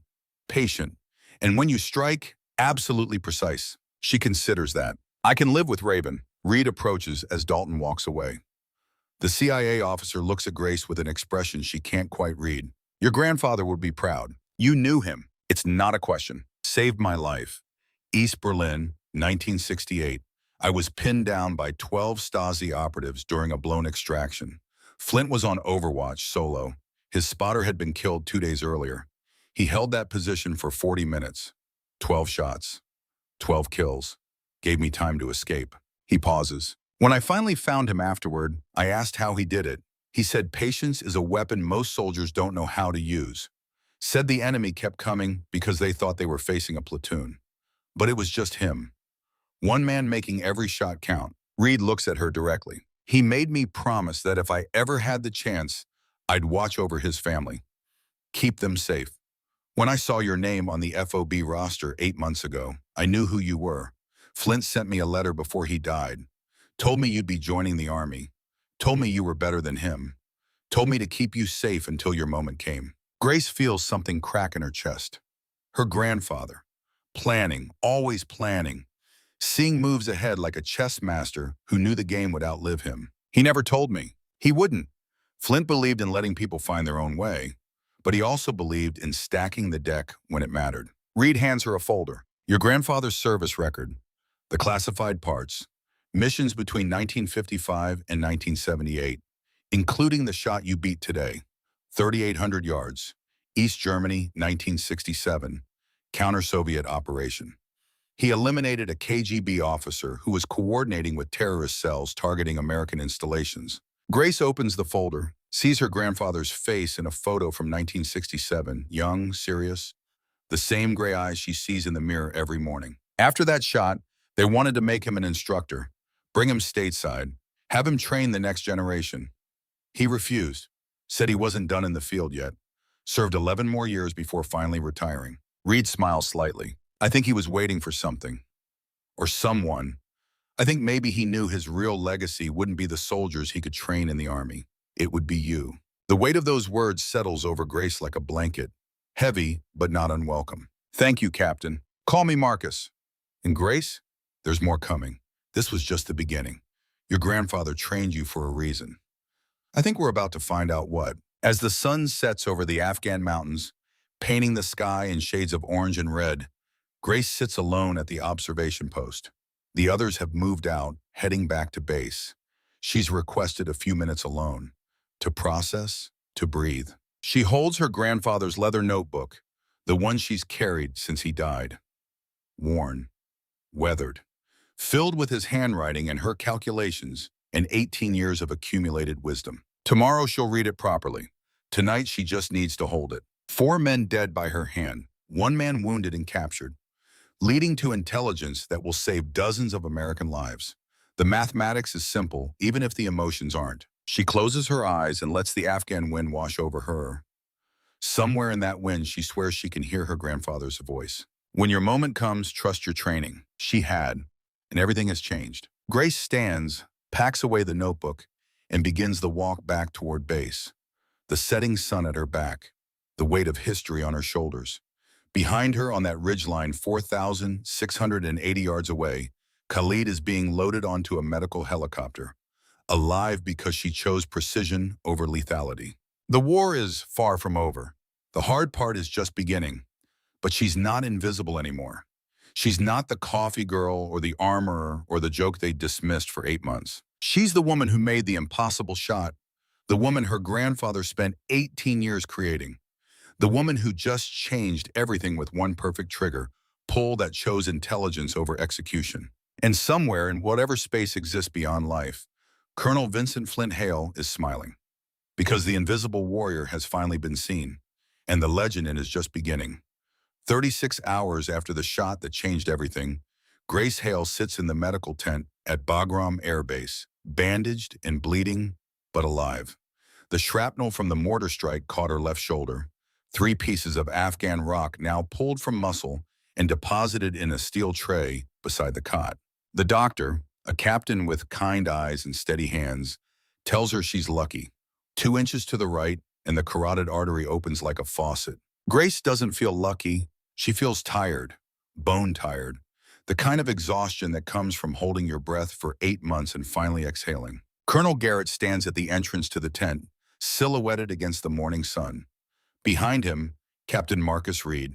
patient, and when you strike, absolutely precise. She considers that. I can live with Raven. Reed approaches as Dalton walks away. The CIA officer looks at Grace with an expression she can't quite read. Your grandfather would be proud. You knew him. It's not a question. Saved my life. East Berlin, 1968. I was pinned down by 12 Stasi operatives during a blown extraction. Flint was on overwatch solo. His spotter had been killed 2 days earlier. He held that position for 40 minutes. 12 shots. 12 kills. Gave me time to escape. He pauses. When I finally found him afterward, I asked how he did it. He said patience is a weapon most soldiers don't know how to use. Said the enemy kept coming because they thought they were facing a platoon. But it was just him. One man making every shot count. Reed looks at her directly. He made me promise that if I ever had the chance, I'd watch over his family. Keep them safe. When I saw your name on the FOB roster 8 months ago, I knew who you were. Flint sent me a letter before he died. Told me you'd be joining the Army. Told me you were better than him. Told me to keep you safe until your moment came. Grace feels something crack in her chest. Her grandfather. Planning, always planning. Seeing moves ahead like a chess master who knew the game would outlive him. He never told me. He wouldn't. Flint believed in letting people find their own way, but he also believed in stacking the deck when it mattered. Reed hands her a folder. Your grandfather's service record, the classified parts, missions between 1955 and 1978, including the shot you beat today, 3,800 yards, East Germany, 1967, counter-Soviet operation. He eliminated a KGB officer who was coordinating with terrorist cells targeting American installations. Grace opens the folder, sees her grandfather's face in a photo from 1967, young, serious, the same gray eyes she sees in the mirror every morning. After that shot, they wanted to make him an instructor, bring him stateside, have him train the next generation. He refused, said he wasn't done in the field yet, served 11 more years before finally retiring. Reed smiles slightly. I think he was waiting for something, or someone. I think maybe he knew his real legacy wouldn't be the soldiers he could train in the Army. It would be you. The weight of those words settles over Grace like a blanket, heavy but not unwelcome. Thank you, Captain. Call me Marcus. And Grace, there's more coming. This was just the beginning. Your grandfather trained you for a reason. I think we're about to find out what. As the sun sets over the Afghan mountains, painting the sky in shades of orange and red, Grace sits alone at the observation post. The others have moved out, heading back to base. She's requested a few minutes alone, to process, to breathe. She holds her grandfather's leather notebook, the one she's carried since he died. Worn, weathered, filled with his handwriting and her calculations and 18 years of accumulated wisdom. Tomorrow she'll read it properly. Tonight she just needs to hold it. 4 men dead by her hand, 1 man wounded and captured. leading to intelligence that will save dozens of American lives. The mathematics is simple, even if the emotions aren't. She closes her eyes and lets the Afghan wind wash over her. Somewhere in that wind, she swears she can hear her grandfather's voice. When your moment comes, trust your training. She had, and everything has changed. Grace stands, packs away the notebook, and begins the walk back toward base. The setting sun at her back, the weight of history on her shoulders. Behind her on that ridgeline 4,680 yards away, Khalid is being loaded onto a medical helicopter, alive because she chose precision over lethality. The war is far from over. The hard part is just beginning, but she's not invisible anymore. She's not the coffee girl or the armorer or the joke they dismissed for 8 months. She's the woman who made the impossible shot, the woman her grandfather spent 18 years creating, the woman who just changed everything with one perfect trigger, pull that chose intelligence over execution. And somewhere in whatever space exists beyond life, Colonel Vincent Flint Hale is smiling. Because the invisible warrior has finally been seen, and the legend is just beginning. 36 hours after the shot that changed everything, Grace Hale sits in the medical tent at Bagram Air Base, bandaged and bleeding, but alive. The shrapnel from the mortar strike caught her left shoulder. 3 pieces of Afghan rock now pulled from muscle and deposited in a steel tray beside the cot. The doctor, a captain with kind eyes and steady hands, tells her she's lucky. 2 inches to the right, and the carotid artery opens like a faucet. Grace doesn't feel lucky. She feels tired, bone tired, the kind of exhaustion that comes from holding your breath for 8 months and finally exhaling. Colonel Garrett stands at the entrance to the tent, silhouetted against the morning sun. Behind him, Captain Marcus Reed,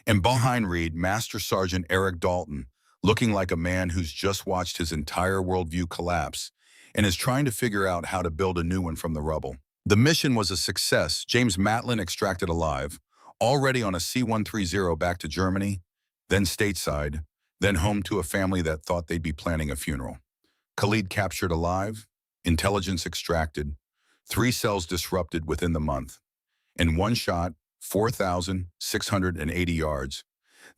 and behind Reed, Master Sergeant Eric Dalton, looking like a man who's just watched his entire worldview collapse and is trying to figure out how to build a new one from the rubble. The mission was a success. James Matlin extracted alive, already on a C-130 back to Germany, then stateside, then home to a family that thought they'd be planning a funeral. Khalid captured alive, intelligence extracted, 3 cells disrupted within the month. In one shot, 4,680 yards.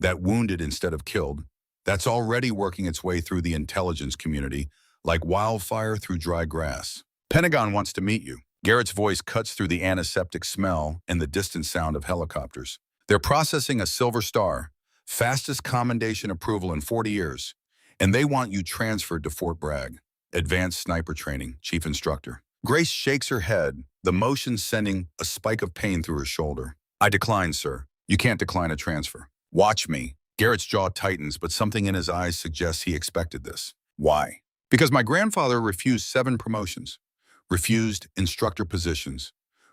That wounded instead of killed. That's already working its way through the intelligence community like wildfire through dry grass. Pentagon wants to meet you. Garrett's voice cuts through the antiseptic smell and the distant sound of helicopters. They're processing a Silver Star, fastest commendation approval in 40 years, and they want you transferred to Fort Bragg. Advanced sniper training, chief instructor. Grace shakes her head, the motion sending a spike of pain through her shoulder. I decline, sir. You can't decline a transfer. Watch me. Garrett's jaw tightens, but something in his eyes suggests he expected this. Why? Because my grandfather refused 7 promotions, refused instructor positions,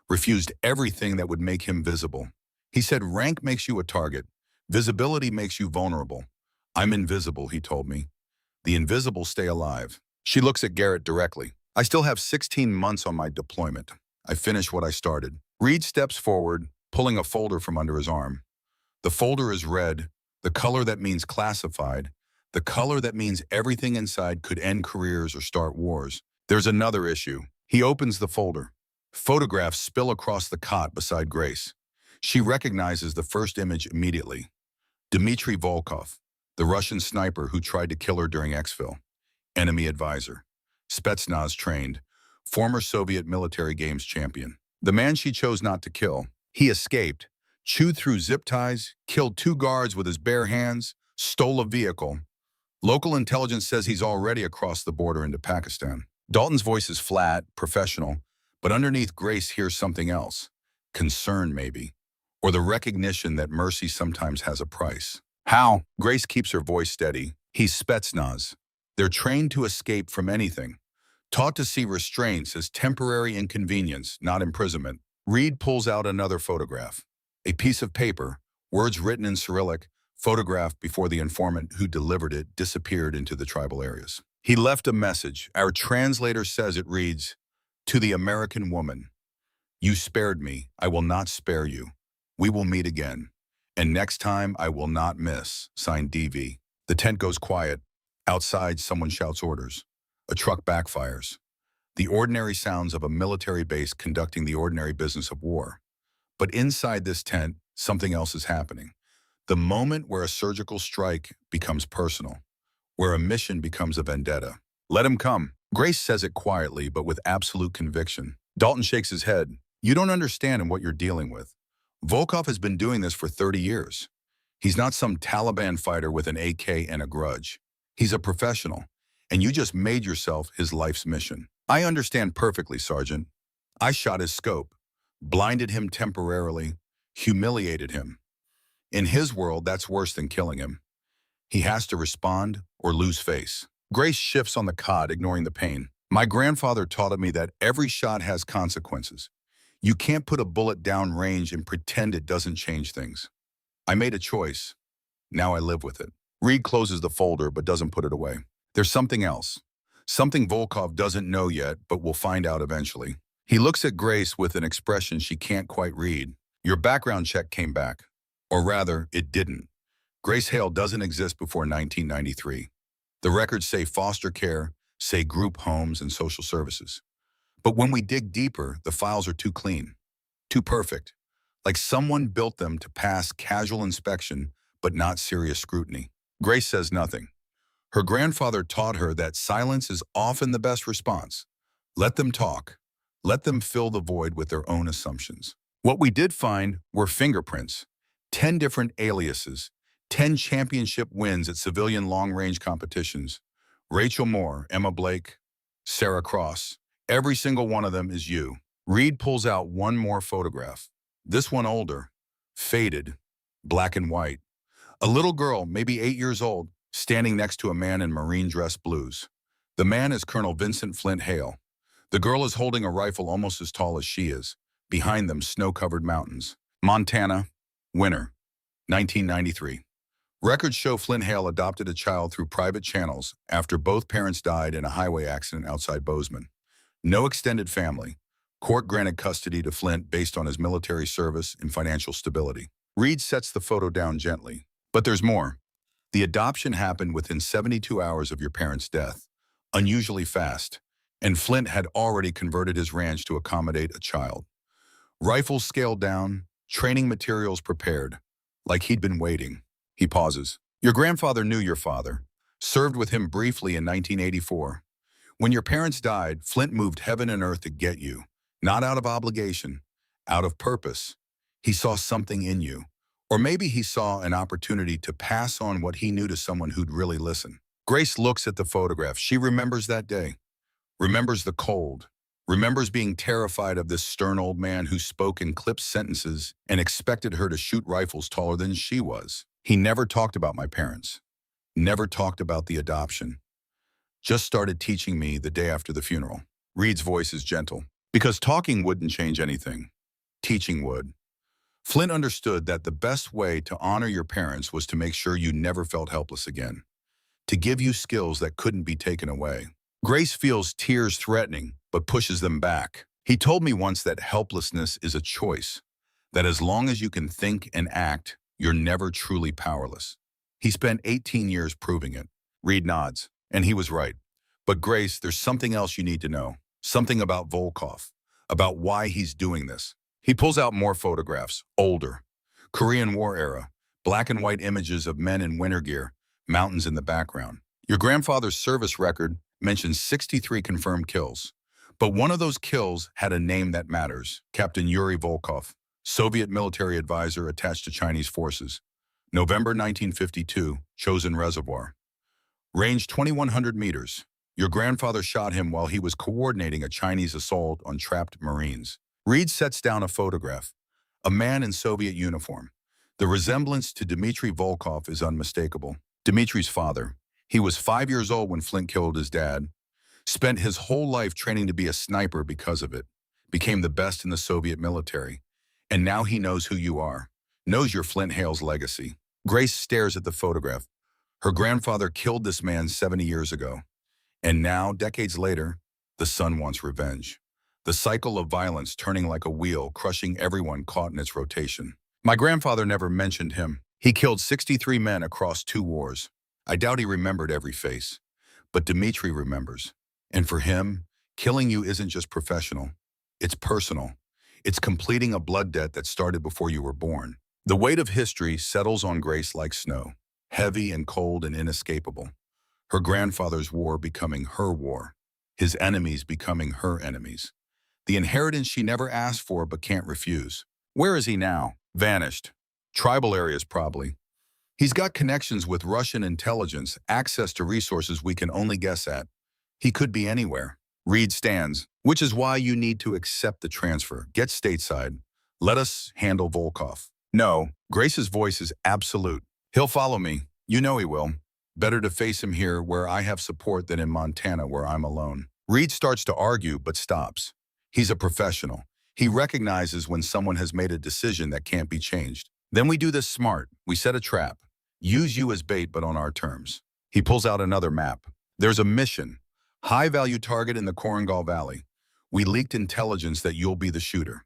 refused everything that would make him visible. He said rank makes you a target, visibility makes you vulnerable. I'm invisible, he told me. The invisible stay alive. She looks at Garrett directly. I still have 16 months on my deployment. I finished what I started. Reed steps forward, pulling a folder from under his arm. The folder is red, the color that means classified, the color that means everything inside could end careers or start wars. There's another issue. He opens the folder. Photographs spill across the cot beside Grace. She recognizes the first image immediately. Dmitry Volkov, the Russian sniper who tried to kill her during exfil. Enemy advisor. Spetsnaz trained. Former Soviet military games champion. The man she chose not to kill. He escaped, chewed through zip ties, killed 2 guards with his bare hands, stole a vehicle. Local intelligence says he's already across the border into Pakistan. Dalton's voice is flat, professional, but underneath Grace hears something else. Concern, maybe. Or the recognition that mercy sometimes has a price. How? Grace keeps her voice steady. He's Spetsnaz. They're trained to escape from anything. Taught to see restraints as temporary inconvenience, not imprisonment. Reed pulls out another photograph. A piece of paper, words written in Cyrillic, photographed before the informant who delivered it disappeared into the tribal areas. He left a message. Our translator says it reads, "To the American woman, you spared me. I will not spare you. We will meet again. And next time I will not miss." Signed DV. The tent goes quiet. Outside, someone shouts orders. A truck backfires. The ordinary sounds of a military base conducting the ordinary business of war. But inside this tent, something else is happening. The moment where a surgical strike becomes personal, where a mission becomes a vendetta. Let him come. Grace says it quietly, but with absolute conviction. Dalton shakes his head. You don't understand what you're dealing with. Volkov has been doing this for 30 years. He's not some Taliban fighter with an AK and a grudge. He's a professional, and you just made yourself his life's mission. I understand perfectly, Sergeant. I shot his scope, blinded him temporarily, humiliated him. In his world, that's worse than killing him. He has to respond or lose face. Grace shifts on the cot, ignoring the pain. My grandfather taught me that every shot has consequences. You can't put a bullet down range and pretend it doesn't change things. I made a choice. Now I live with it. Reed closes the folder but doesn't put it away. There's something else. Something Volkov doesn't know yet, but will find out eventually. He looks at Grace with an expression she can't quite read. Your background check came back. Or rather, it didn't. Grace Hale doesn't exist before 1993. The records say foster care, say group homes and social services. But when we dig deeper, the files are too clean, too perfect. Like someone built them to pass casual inspection, but not serious scrutiny. Grace says nothing. Her grandfather taught her that silence is often the best response. Let them talk. Let them fill the void with their own assumptions. What we did find were fingerprints, 10 different aliases, 10 championship wins at civilian long-range competitions. Rachel Moore, Emma Blake, Sarah Cross. Every single one of them is you. Reed pulls out one more photograph. This one older, faded, black and white. A little girl, maybe 8 years old, standing next to a man in marine dress blues. The man is Colonel Vincent Flint Hale. The girl is holding a rifle almost as tall as she is. Behind them, snow-covered mountains. Montana, winter, 1993. Records show Flint Hale adopted a child through private channels after both parents died in a highway accident outside Bozeman. No extended family. Court granted custody to Flint based on his military service and financial stability. Reed sets the photo down gently. But there's more. The adoption happened within 72 hours of your parents' death, unusually fast, and Flint had already converted his ranch to accommodate a child. Rifles scaled down, training materials prepared, like he'd been waiting. He pauses. Your grandfather knew your father, served with him briefly in 1984. When your parents died, Flint moved heaven and earth to get you, not out of obligation, out of purpose. He saw something in you. Or maybe he saw an opportunity to pass on what he knew to someone who'd really listen. Grace looks at the photograph. She remembers that day, remembers the cold, remembers being terrified of this stern old man who spoke in clipped sentences and expected her to shoot rifles taller than she was. He never talked about my parents, never talked about the adoption. Just started teaching me the day after the funeral. Reed's voice is gentle. Because talking wouldn't change anything. Teaching would. Flint understood that the best way to honor your parents was to make sure you never felt helpless again, to give you skills that couldn't be taken away. Grace feels tears threatening, but pushes them back. He told me once that helplessness is a choice, that as long as you can think and act, you're never truly powerless. He spent 18 years proving it. Reed nods, and he was right. But Grace, there's something else you need to know. Something about Volkov, about why he's doing this. He pulls out more photographs, older, Korean War era, black and white images of men in winter gear, mountains in the background. Your grandfather's service record mentions 63 confirmed kills. But one of those kills had a name that matters, Captain Yuri Volkov, Soviet military advisor attached to Chinese forces. November 1952, Chosin Reservoir. Range 2,100 meters. Your grandfather shot him while he was coordinating a Chinese assault on trapped Marines. Reed sets down a photograph, a man in Soviet uniform. The resemblance to Dmitry Volkov is unmistakable. Dmitry's father. He was 5 years old when Flint killed his dad. Spent his whole life training to be a sniper because of it. Became the best in the Soviet military. And now he knows who you are. Knows your Flint Hale's legacy. Grace stares at the photograph. Her grandfather killed this man 70 years ago. And now, decades later, the son wants revenge. The cycle of violence turning like a wheel, crushing everyone caught in its rotation. My grandfather never mentioned him. He killed 63 men across 2 wars. I doubt he remembered every face. But Dmitry remembers. And for him, killing you isn't just professional. It's personal. It's completing a blood debt that started before you were born. The weight of history settles on Grace like snow, heavy and cold and inescapable. Her grandfather's war becoming her war, his enemies becoming her enemies. The inheritance she never asked for but can't refuse. Where is he now? Vanished. Tribal areas probably. He's got connections with Russian intelligence, access to resources we can only guess at. He could be anywhere. Reed stands, which is why you need to accept the transfer. Get stateside. Let us handle Volkov. No, Grace's voice is absolute. He'll follow me. You know he will. Better to face him here where I have support than in Montana where I'm alone. Reed starts to argue but stops. He's a professional. He recognizes when someone has made a decision that can't be changed. Then we do this smart. We set a trap. Use you as bait but on our terms. He pulls out another map. There's a mission. High-value target in the Korengal Valley. We leaked intelligence that you'll be the shooter.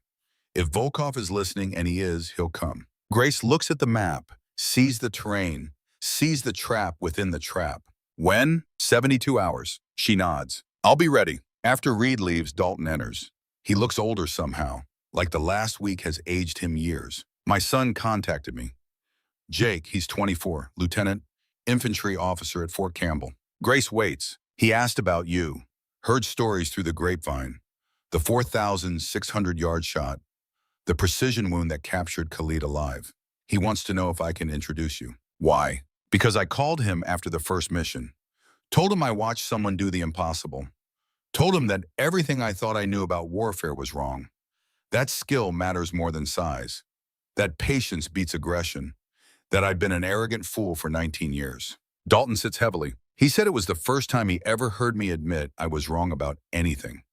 If Volkov is listening, and he is, he'll come. Grace looks at the map, sees the terrain, sees the trap within the trap. When? 72 hours. She nods. I'll be ready. After Reed leaves, Dalton enters. He looks older somehow, like the last week has aged him years. My son contacted me. Jake, he's 24, lieutenant, infantry officer at Fort Campbell. Grace waits. He asked about you. Heard stories through the grapevine. The 4,600-yard shot. The precision wound that captured Khalid alive. He wants to know if I can introduce you. Why? Because I called him after the first mission. Told him I watched someone do the impossible. Told him that everything I thought I knew about warfare was wrong. That skill matters more than size. That patience beats aggression. That I'd been an arrogant fool for 19 years. Dalton sits heavily. He said it was the first time he ever heard me admit I was wrong about anything.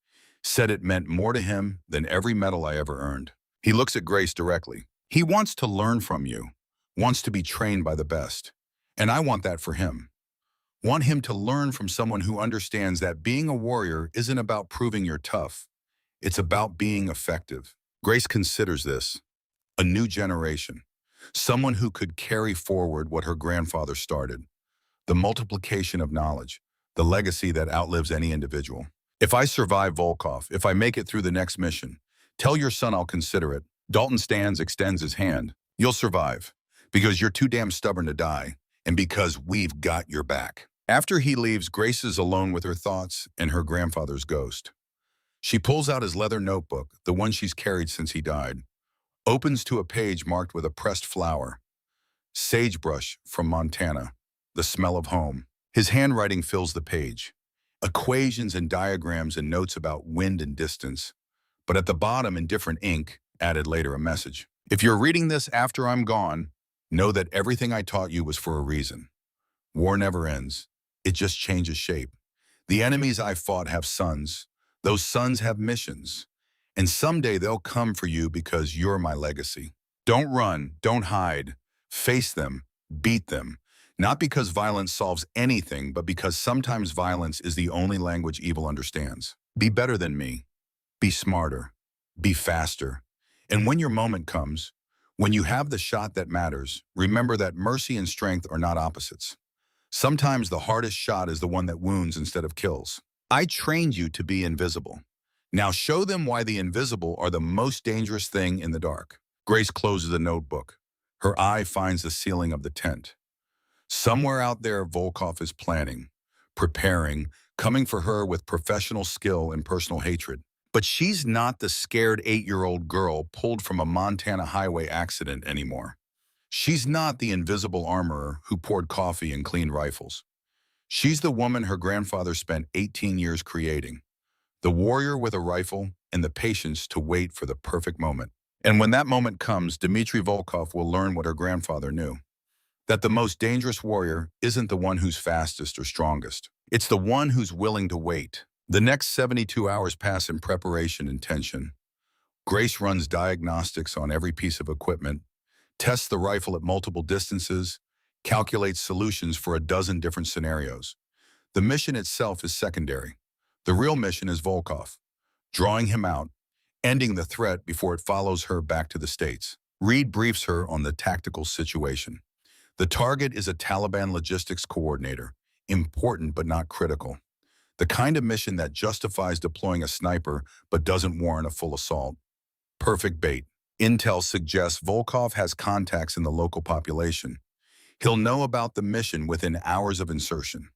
Said it meant more to him than every medal I ever earned. He looks at Grace directly. He wants to learn from you, wants to be trained by the best. And I want that for him. Want him to learn from someone who understands that being a warrior isn't about proving you're tough. It's about being effective. Grace considers this. A new generation. Someone who could carry forward what her grandfather started. The multiplication of knowledge. The legacy that outlives any individual. If I survive Volkov, if I make it through the next mission, tell your son I'll consider it. Dalton stands, extends his hand. You'll survive. Because you're too damn stubborn to die. And because we've got your back. After he leaves, Grace is alone with her thoughts and her grandfather's ghost. She pulls out his leather notebook, the one she's carried since he died. Opens to a page marked with a pressed flower. Sagebrush from Montana. The smell of home. His handwriting fills the page. Equations and diagrams and notes about wind and distance. But at the bottom, in different ink, added later a message. If you're reading this after I'm gone, know that everything I taught you was for a reason. War never ends. It just changes shape. The enemies I fought have sons. Those sons have missions. And someday they'll come for you because you're my legacy. Don't run. Don't hide. Face them. Beat them. Not because violence solves anything, but because sometimes violence is the only language evil understands. Be better than me. Be smarter. Be faster. And when your moment comes, when you have the shot that matters, remember that mercy and strength are not opposites. Sometimes the hardest shot is the one that wounds instead of kills. I trained you to be invisible. Now show them why the invisible are the most dangerous thing in the dark. Grace closes the notebook. Her eye finds the ceiling of the tent. Somewhere out there, Volkov is planning, preparing, coming for her with professional skill and personal hatred. But she's not the scared 8-year-old girl pulled from a Montana highway accident anymore. She's not the invisible armorer who poured coffee and cleaned rifles. She's the woman her grandfather spent 18 years creating. The warrior with a rifle and the patience to wait for the perfect moment. And when that moment comes, Dmitry Volkov will learn what her grandfather knew. That the most dangerous warrior isn't the one who's fastest or strongest. It's the one who's willing to wait. The next 72 hours pass in preparation and tension. Grace runs diagnostics on every piece of equipment, tests the rifle at multiple distances, calculates solutions for a dozen different scenarios. The mission itself is secondary. The real mission is Volkov, drawing him out, ending the threat before it follows her back to the States. Reed briefs her on the tactical situation. The target is a Taliban logistics coordinator, important but not critical. The kind of mission that justifies deploying a sniper but doesn't warrant a full assault. Perfect bait. Intel suggests Volkov has contacts in the local population. He'll know about the mission within hours of insertion.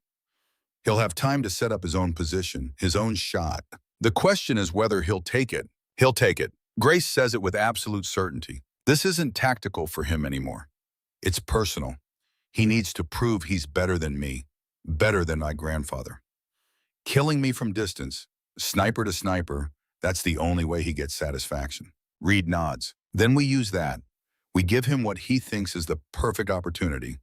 He'll have time to set up his own position, his own shot. The question is whether he'll take it. He'll take it. Grace says it with absolute certainty. This isn't tactical for him anymore. It's personal. He needs to prove he's better than me, better than my grandfather. Killing me from distance, sniper to sniper, that's the only way he gets satisfaction. Reed nods. Then we use that. We give him what he thinks is the perfect opportunity,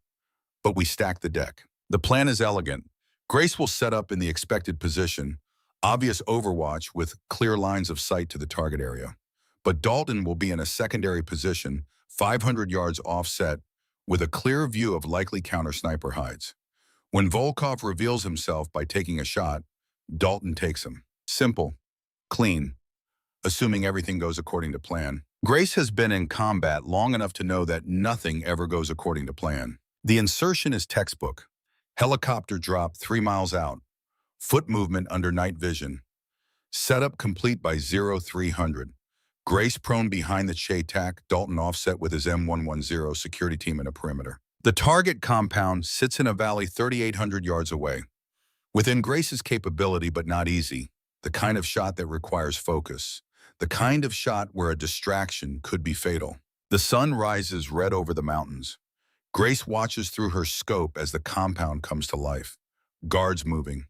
but we stack the deck. The plan is elegant. Grace will set up in the expected position, obvious overwatch with clear lines of sight to the target area. But Dalton will be in a secondary position, 500 yards offset, with a clear view of likely counter-sniper hides. When Volkov reveals himself by taking a shot, Dalton takes him. Simple, clean, assuming everything goes according to plan. Grace has been in combat long enough to know that nothing ever goes according to plan. The insertion is textbook. Helicopter drop 3 miles out. Foot movement under night vision. Setup complete by 0300. Grace prone behind the Chaytak, Dalton offset with his M110 security team in a perimeter. The target compound sits in a valley 3,800 yards away. Within Grace's capability, but not easy. The kind of shot that requires focus. The kind of shot where a distraction could be fatal. The sun rises red over the mountains. Grace watches through her scope as the compound comes to life. Guards moving.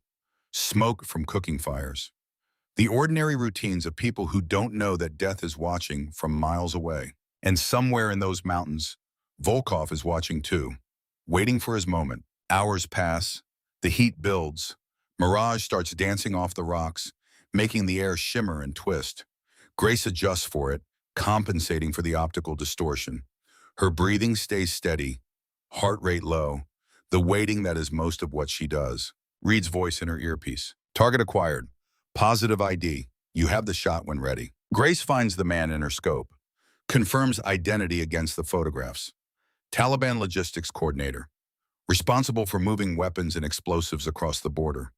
Smoke from cooking fires. The ordinary routines of people who don't know that death is watching from miles away. And somewhere in those mountains, Volkov is watching too, waiting for his moment. Hours pass. The heat builds. Mirage starts dancing off the rocks, making the air shimmer and twist. Grace adjusts for it, compensating for the optical distortion. Her breathing stays steady, heart rate low, the waiting that is most of what she does. Reed's voice in her earpiece. Target acquired. Positive ID. You have the shot when ready. Grace finds the man in her scope. Confirms identity against the photographs. Taliban logistics coordinator. Responsible for moving weapons and explosives across the border.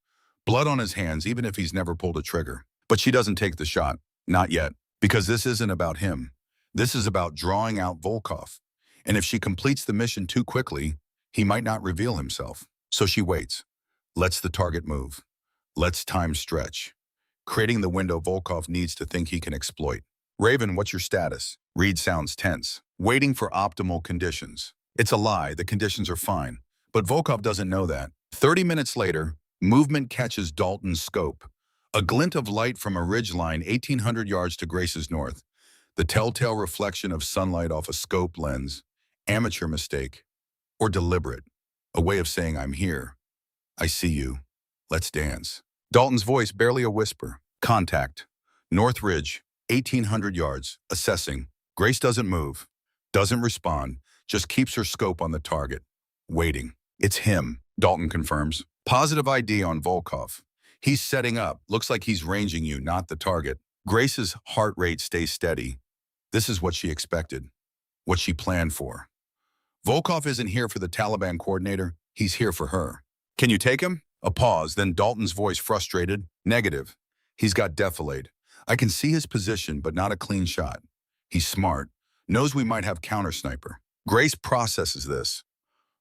Blood on his hands even if he's never pulled a trigger. But she doesn't take the shot. Not yet. Because this isn't about him. This is about drawing out Volkov. And if she completes the mission too quickly, he might not reveal himself. So she waits. Lets the target move. Lets time stretch. Creating the window Volkov needs to think he can exploit. Raven, what's your status? Reed sounds tense. Waiting for optimal conditions. It's a lie. The conditions are fine. But Volkov doesn't know that. 30 minutes later, movement catches Dalton's scope. A glint of light from a ridgeline 1,800 yards to Grace's north. The telltale reflection of sunlight off a scope lens. Amateur mistake. Or deliberate. A way of saying I'm here. I see you. Let's dance. Dalton's voice barely a whisper. Contact. North Ridge, 1,800 yards. Assessing. Grace doesn't move. Doesn't respond. Just keeps her scope on the target. Waiting. It's him, Dalton confirms. Positive ID on Volkov. He's setting up. Looks like he's ranging you, not the target. Grace's heart rate stays steady. This is what she expected. What she planned for. Volkov isn't here for the Taliban coordinator. He's here for her. Can you take him? A pause, then Dalton's voice frustrated. Negative. He's got defilade. I can see his position, but not a clean shot. He's smart. Knows we might have counter-sniper. Grace processes this.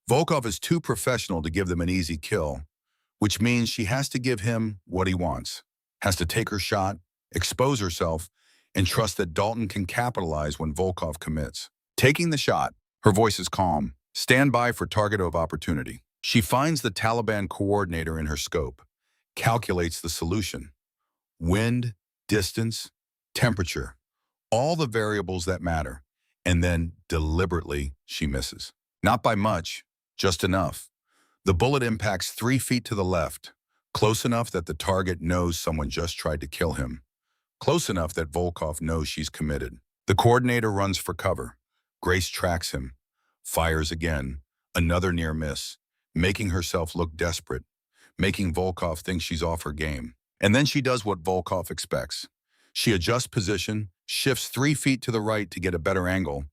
Volkov is too professional to give them an easy kill, which means she has to give him what he wants. Has to take her shot, expose herself, and trust that Dalton can capitalize when Volkov commits. Taking the shot, her voice is calm. Stand by for target of opportunity. She finds the Taliban coordinator in her scope, calculates the solution. Wind, distance, temperature, all the variables that matter. And then, deliberately, she misses. Not by much, just enough. The bullet impacts 3 feet to the left, close enough that the target knows someone just tried to kill him. Close enough that Volkov knows she's committed. The coordinator runs for cover. Grace tracks him, fires again, another near miss, making herself look desperate, making Volkov think she's off her game. And then she does what Volkov expects. She adjusts position, shifts 3 feet to the right to get a better angle,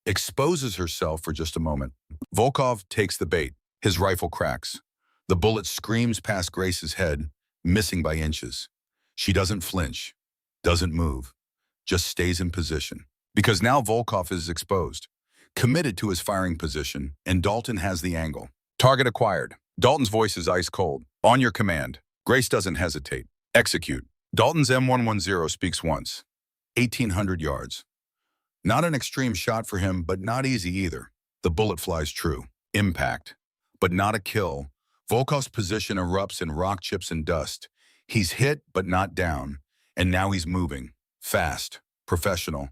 exposes herself for just a moment. Volkov takes the bait. His rifle cracks. The bullet screams past Grace's head, missing by inches. She doesn't flinch, doesn't move, just stays in position. Because now Volkov is exposed, committed to his firing position, and Dalton has the angle. Target acquired. Dalton's voice is ice cold. On your command. Grace doesn't hesitate. Execute. Dalton's M110 speaks once. 1,800 yards. Not an extreme shot for him, but not easy either. The bullet flies true. Impact. But not a kill. Volkov's position erupts in rock chips and dust. He's hit, but not down. And now he's moving. Fast. Professional.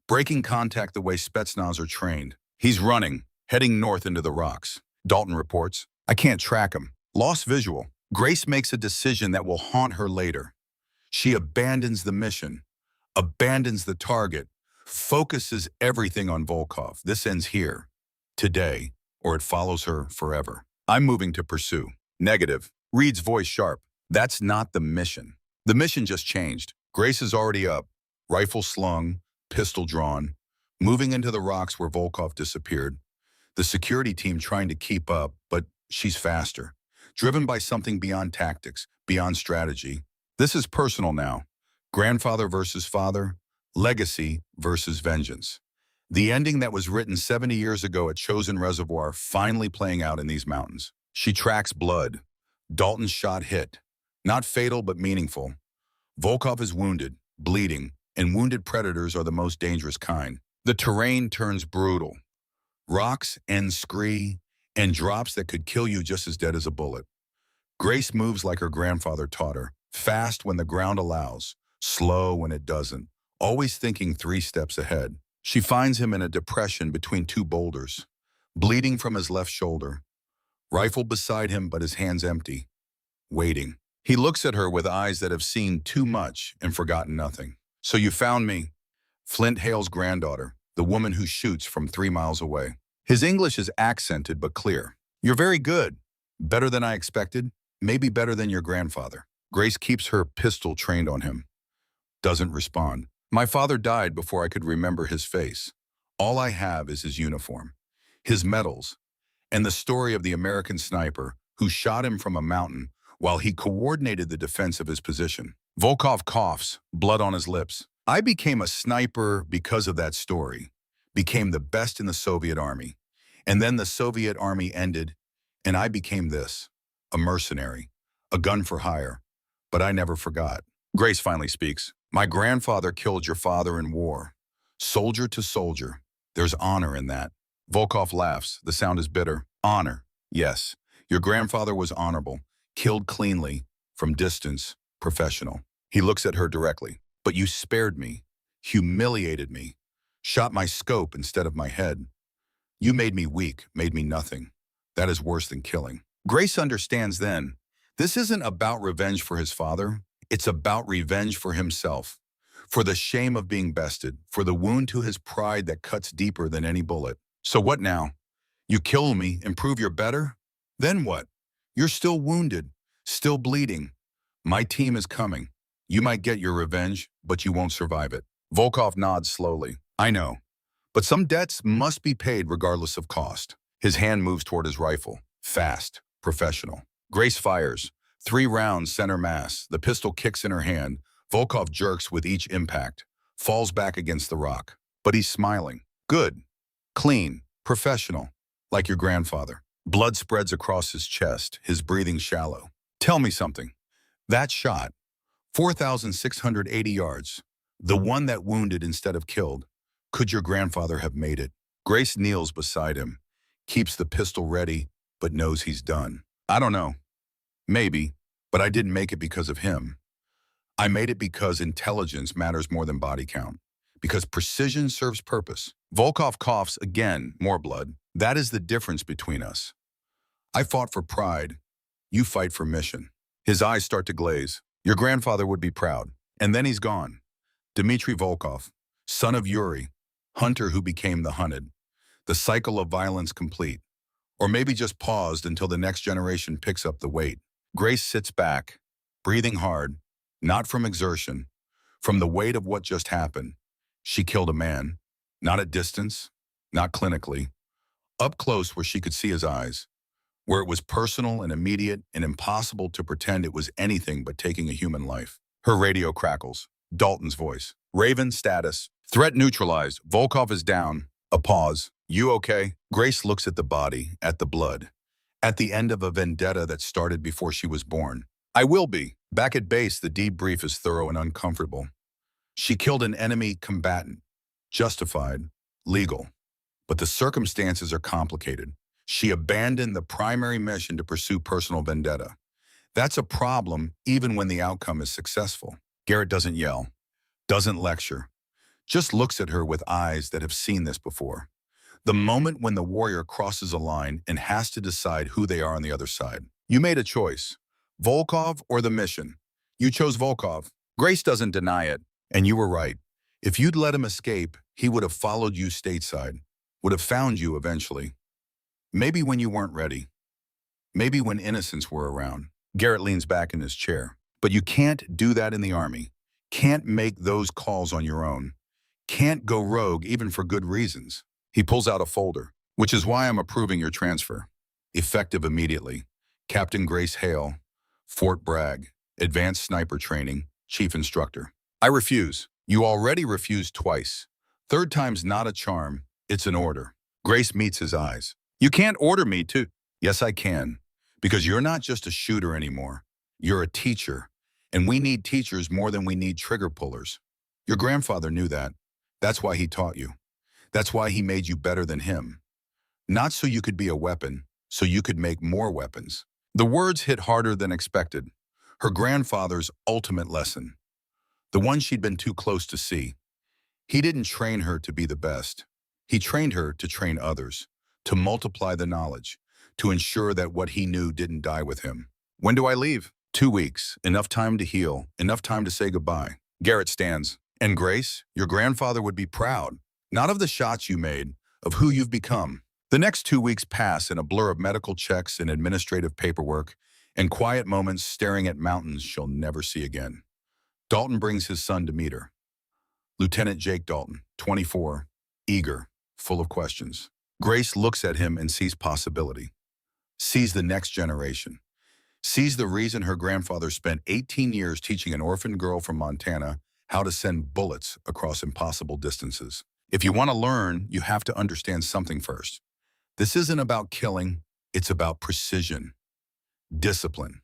Breaking contact the way Spetsnaz are trained. He's running, heading north into the rocks. Dalton reports, I can't track him. Lost visual. Grace makes a decision that will haunt her later. She abandons the mission, abandons the target, focuses everything on Volkov. This ends here, today, or it follows her forever. I'm moving to pursue. Negative. Reed's voice sharp. That's not the mission. The mission just changed. Grace is already up, rifle slung, pistol drawn, moving into the rocks where Volkov disappeared. The security team trying to keep up, but she's faster, driven by something beyond tactics, beyond strategy. This is personal now. Grandfather versus father, legacy versus vengeance. The ending that was written 70 years ago at Chosen Reservoir finally playing out in these mountains. She tracks blood. Dalton's shot hit. Not fatal, but meaningful. Volkov is wounded, bleeding, and wounded predators are the most dangerous kind. The terrain turns brutal. Rocks and scree, and drops that could kill you just as dead as a bullet. Grace moves like her grandfather taught her, fast when the ground allows, slow when it doesn't, always thinking 3 steps ahead. She finds him in a depression between 2 boulders, bleeding from his left shoulder, rifle beside him but his hands empty, waiting. He looks at her with eyes that have seen too much and forgotten nothing. So you found me. Flint, Hale's granddaughter, the woman who shoots from 3 miles away. His English is accented but clear. You're very good. Better than I expected. Maybe better than your grandfather. Grace keeps her pistol trained on him. Doesn't respond. My father died before I could remember his face. All I have is his uniform, his medals, and the story of the American sniper who shot him from a mountain while he coordinated the defense of his position. Volkov coughs, blood on his lips. I became a sniper because of that story, became the best in the Soviet army. And then the Soviet army ended, and I became this, a mercenary, a gun for hire. But I never forgot. Grace finally speaks. My grandfather killed your father in war. Soldier to soldier. There's honor in that. Volkov laughs. The sound is bitter. Honor. Yes. Your grandfather was honorable, killed cleanly, from distance, professional. He looks at her directly. But you spared me, humiliated me, shot my scope instead of my head. You made me weak, made me nothing. That is worse than killing. Grace understands then, this isn't about revenge for his father. It's about revenge for himself, for the shame of being bested, for the wound to his pride that cuts deeper than any bullet. So what now? You kill me and prove you're better? Then what? You're still wounded, still bleeding. My team is coming. You might get your revenge, but you won't survive it. Volkov nods slowly. I know. But some debts must be paid regardless of cost. His hand moves toward his rifle. Fast. Professional. Grace fires. 3 rounds center mass. The pistol kicks in her hand. Volkov jerks with each impact. Falls back against the rock. But he's smiling. Good. Clean. Professional. Like your grandfather. Blood spreads across his chest. His breathing shallow. Tell me something. That shot. 4,680 yards. The one that wounded instead of killed. Could your grandfather have made it? Grace kneels beside him. Keeps the pistol ready, but knows he's done. I don't know. Maybe, but I didn't make it because of him. I made it because intelligence matters more than body count. Because precision serves purpose. Volkov coughs again, more blood. That is the difference between us. I fought for pride. You fight for mission. His eyes start to glaze. Your grandfather would be proud. And then he's gone. Dmitry Volkov, son of Yuri, hunter who became the hunted. The cycle of violence complete. Or maybe just paused until the next generation picks up the weight. Grace sits back, breathing hard, not from exertion, from the weight of what just happened. She killed a man, not at distance, not clinically, up close where she could see his eyes, where it was personal and immediate and impossible to pretend it was anything but taking a human life. Her radio crackles. Dalton's voice. Raven status, Threat neutralized. Volkov is down. A pause. You okay? Grace looks at the body, at the blood. At the end of a vendetta that started before she was born. I will be. Back at base, the debrief is thorough and uncomfortable. She killed an enemy combatant. Justified. Legal. But the circumstances are complicated. She abandoned the primary mission to pursue personal vendetta. That's a problem even when the outcome is successful. Garrett doesn't yell, doesn't lecture, just looks at her with eyes that have seen this before. The moment when the warrior crosses a line and has to decide who they are on the other side. You made a choice. Volkov or the mission. You chose Volkov. Grace doesn't deny it, and you were right. If you'd let him escape, he would have followed you stateside, would have found you eventually. Maybe when you weren't ready. Maybe when innocents were around. Garrett leans back in his chair. But you can't do that in the Army. Can't make those calls on your own. Can't go rogue even for good reasons. He pulls out a folder, which is why I'm approving your transfer. Effective immediately. Captain Grace Hale, Fort Bragg, Advanced Sniper Training, Chief Instructor. I refuse. You already refused twice. Third time's not a charm, it's an order. Grace meets his eyes. You can't order me to. Yes, I can. Because you're not just a shooter anymore. You're a teacher. And we need teachers more than we need trigger pullers. Your grandfather knew that. That's why he taught you. That's why he made you better than him. Not so you could be a weapon, so you could make more weapons. The words hit harder than expected. Her grandfather's ultimate lesson. The one she'd been too close to see. He didn't train her to be the best. He trained her to train others, to multiply the knowledge, to ensure that what he knew didn't die with him. When do I leave? 2 weeks. Enough time to heal. Enough time to say goodbye. Garrett stands. And Grace, your grandfather would be proud. Not of the shots you made, of who you've become. The next 2 weeks pass in a blur of medical checks and administrative paperwork and quiet moments staring at mountains she'll never see again. Dalton brings his son to meet her. Lieutenant Jake Dalton, 24, eager, full of questions. Grace looks at him and sees possibility. Sees the next generation. Sees the reason her grandfather spent 18 years teaching an orphan girl from Montana how to send bullets across impossible distances. If you want to learn, you have to understand something first. This isn't about killing, it's about precision, discipline,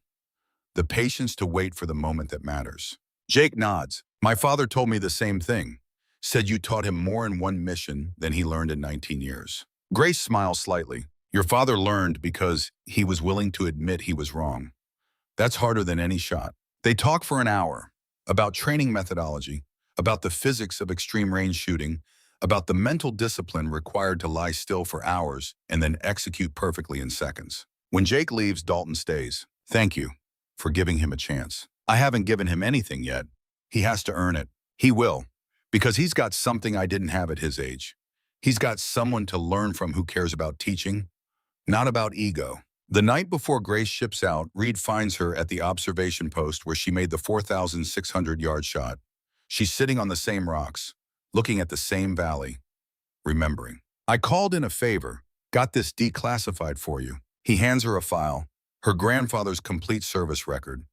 the patience to wait for the moment that matters. Jake nods. My father told me the same thing. Said you taught him more in one mission than he learned in 19 years. Grace smiles slightly. Your father learned because he was willing to admit he was wrong. That's harder than any shot. They talk for an hour about training methodology, about the physics of extreme range shooting, about the mental discipline required to lie still for hours and then execute perfectly in seconds. When Jake leaves, Dalton stays. Thank you for giving him a chance. I haven't given him anything yet. He has to earn it. He will, because he's got something I didn't have at his age. He's got someone to learn from who cares about teaching, not about ego. The night before Grace ships out, Reed finds her at the observation post where she made the 4,600-yard shot. She's sitting on the same rocks, looking at the same valley, remembering. I called in a favor, got this declassified for you. He hands her a file, her grandfather's complete service record,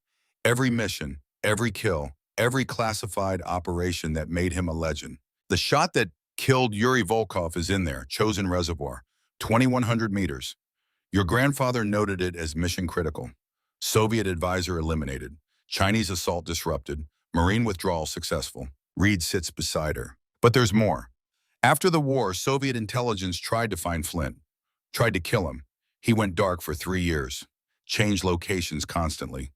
every mission, every kill, every classified operation that made him a legend. The shot that killed Yuri Volkov is in there, Chosen Reservoir, 2,100 meters. Your grandfather noted it as mission critical. Soviet advisor eliminated. Chinese assault disrupted. Marine withdrawal successful. Reed sits beside her. But there's more. After the war, Soviet intelligence tried to find Flint. Tried to kill him. He went dark for 3 years. Changed locations constantly.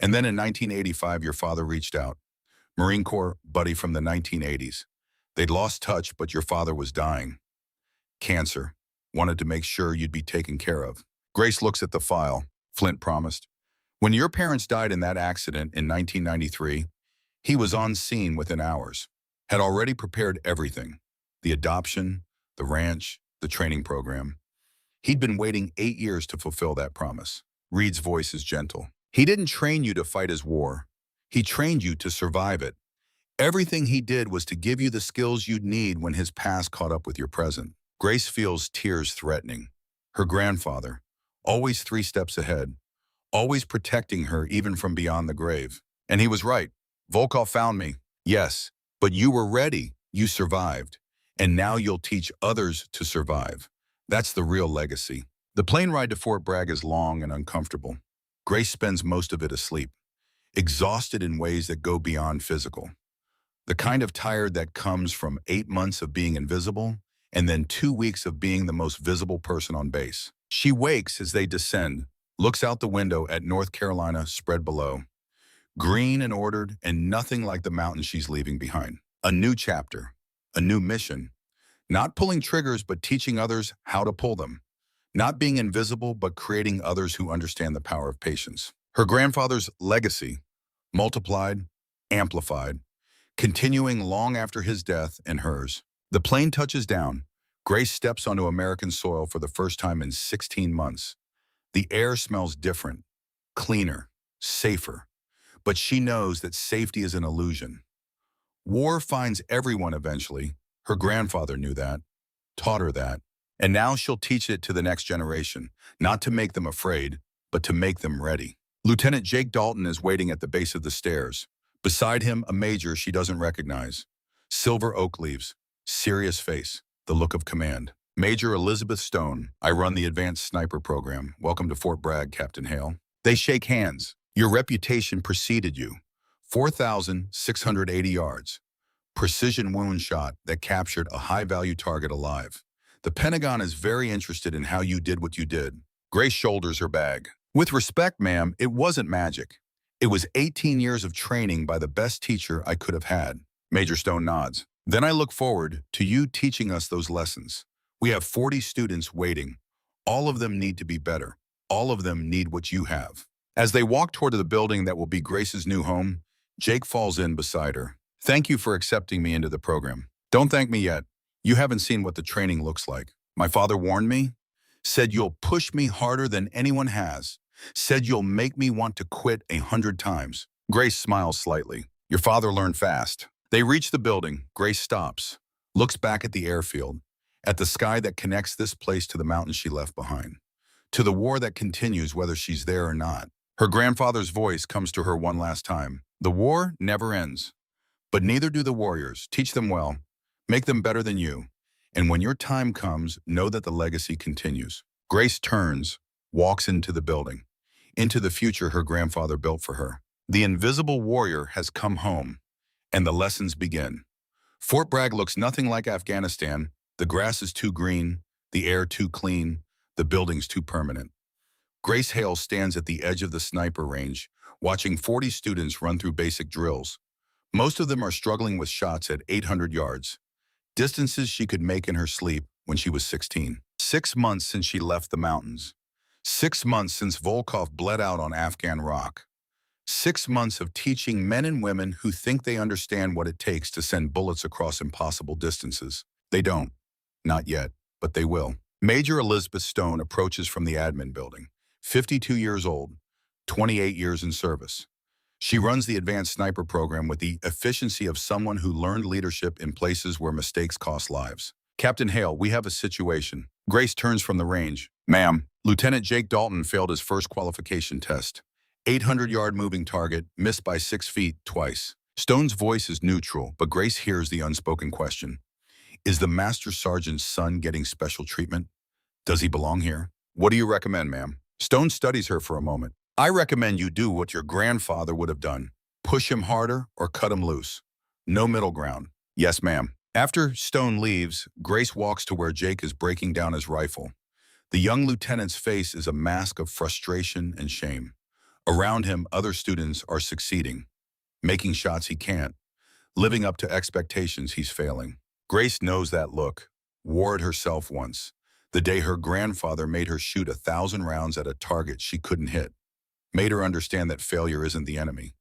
And then in 1985, your father reached out. Marine Corps buddy from the 1980s. They'd lost touch, but your father was dying. Cancer. Wanted to make sure you'd be taken care of. Grace looks at the file. Flint promised. When your parents died in that accident in 1993, he was on scene within hours. Had already prepared everything. The adoption, the ranch, the training program. He'd been waiting 8 years to fulfill that promise. Reed's voice is gentle. He didn't train you to fight his war. He trained you to survive it. Everything he did was to give you the skills you'd need when his past caught up with your present. Grace feels tears threatening. Her grandfather, always 3 steps ahead, always protecting her even from beyond the grave. And he was right. Volkov found me. Yes, but you were ready. You survived, and now you'll teach others to survive. That's the real legacy. The plane ride to Fort Bragg is long and uncomfortable. Grace spends most of it asleep, exhausted in ways that go beyond physical. The kind of tired that comes from 8 months of being invisible and then 2 weeks of being the most visible person on base. She wakes as they descend, looks out the window at North Carolina spread below, green and ordered and nothing like the mountain she's leaving behind. A new chapter, a new mission, not pulling triggers but teaching others how to pull them, not being invisible but creating others who understand the power of patience. Her grandfather's legacy, multiplied, amplified, continuing long after his death and hers. The plane touches down. Grace steps onto American soil for the first time in 16 months. The air smells different, cleaner, safer. But she knows that safety is an illusion. War finds everyone eventually. Her grandfather knew that, taught her that. And now she'll teach it to the next generation, not to make them afraid, but to make them ready. Lieutenant Jake Dalton is waiting at the base of the stairs. Beside him, a major she doesn't recognize. Silver oak leaves, serious face, the look of command. Major Elizabeth Stone, I run the advanced sniper program. Welcome to Fort Bragg, Captain Hale. They shake hands. Your reputation preceded you. 4,680 yards. Precision wound shot that captured a high-value target alive. The Pentagon is very interested in how you did what you did. Grace shoulders her bag. With respect, ma'am, it wasn't magic. It was 18 years of training by the best teacher I could have had. Major Stone nods. Then I look forward to you teaching us those lessons. We have 40 students waiting. All of them need to be better. All of them need what you have. As they walk toward the building that will be Grace's new home, Jake falls in beside her. Thank you for accepting me into the program. Don't thank me yet. You haven't seen what the training looks like. My father warned me, said you'll push me harder than anyone has, said you'll make me want to quit 100 times. Grace smiles slightly. Your father learned fast. They reach the building. Grace stops, looks back at the airfield, at the sky that connects this place to the mountains she left behind, to the war that continues whether she's there or not. Her grandfather's voice comes to her one last time. The war never ends, but neither do the warriors. Teach them well, make them better than you, and when your time comes, know that the legacy continues. Grace turns, walks into the building, into the future her grandfather built for her. The invisible warrior has come home, and the lessons begin. Fort Bragg looks nothing like Afghanistan. The grass is too green, the air too clean, the buildings too permanent. Grace Hale stands at the edge of the sniper range, watching 40 students run through basic drills. Most of them are struggling with shots at 800 yards, distances she could make in her sleep when she was 16. 6 months since she left the mountains. 6 months since Volkov bled out on Afghan rock. 6 months of teaching men and women who think they understand what it takes to send bullets across impossible distances. They don't. Not yet, but they will. Major Elizabeth Stone approaches from the admin building. 52 years old, 28 years in service. She runs the advanced sniper program with the efficiency of someone who learned leadership in places where mistakes cost lives. Captain Hale, we have a situation. Grace turns from the range. Ma'am, Lieutenant Jake Dalton failed his first qualification test. 800-yard moving target, missed by 6 feet twice. Stone's voice is neutral, but Grace hears the unspoken question. Is the Master Sergeant's son getting special treatment? Does he belong here? What do you recommend, ma'am? Stone studies her for a moment. I recommend you do what your grandfather would have done. Push him harder or cut him loose. No middle ground. Yes, ma'am. After Stone leaves, Grace walks to where Jake is breaking down his rifle. The young lieutenant's face is a mask of frustration and shame. Around him, other students are succeeding, making shots he can't, living up to expectations he's failing. Grace knows that look, wore it herself once, the day her grandfather made her shoot 1,000 rounds at a target she couldn't hit. Made her understand that failure isn't the enemy.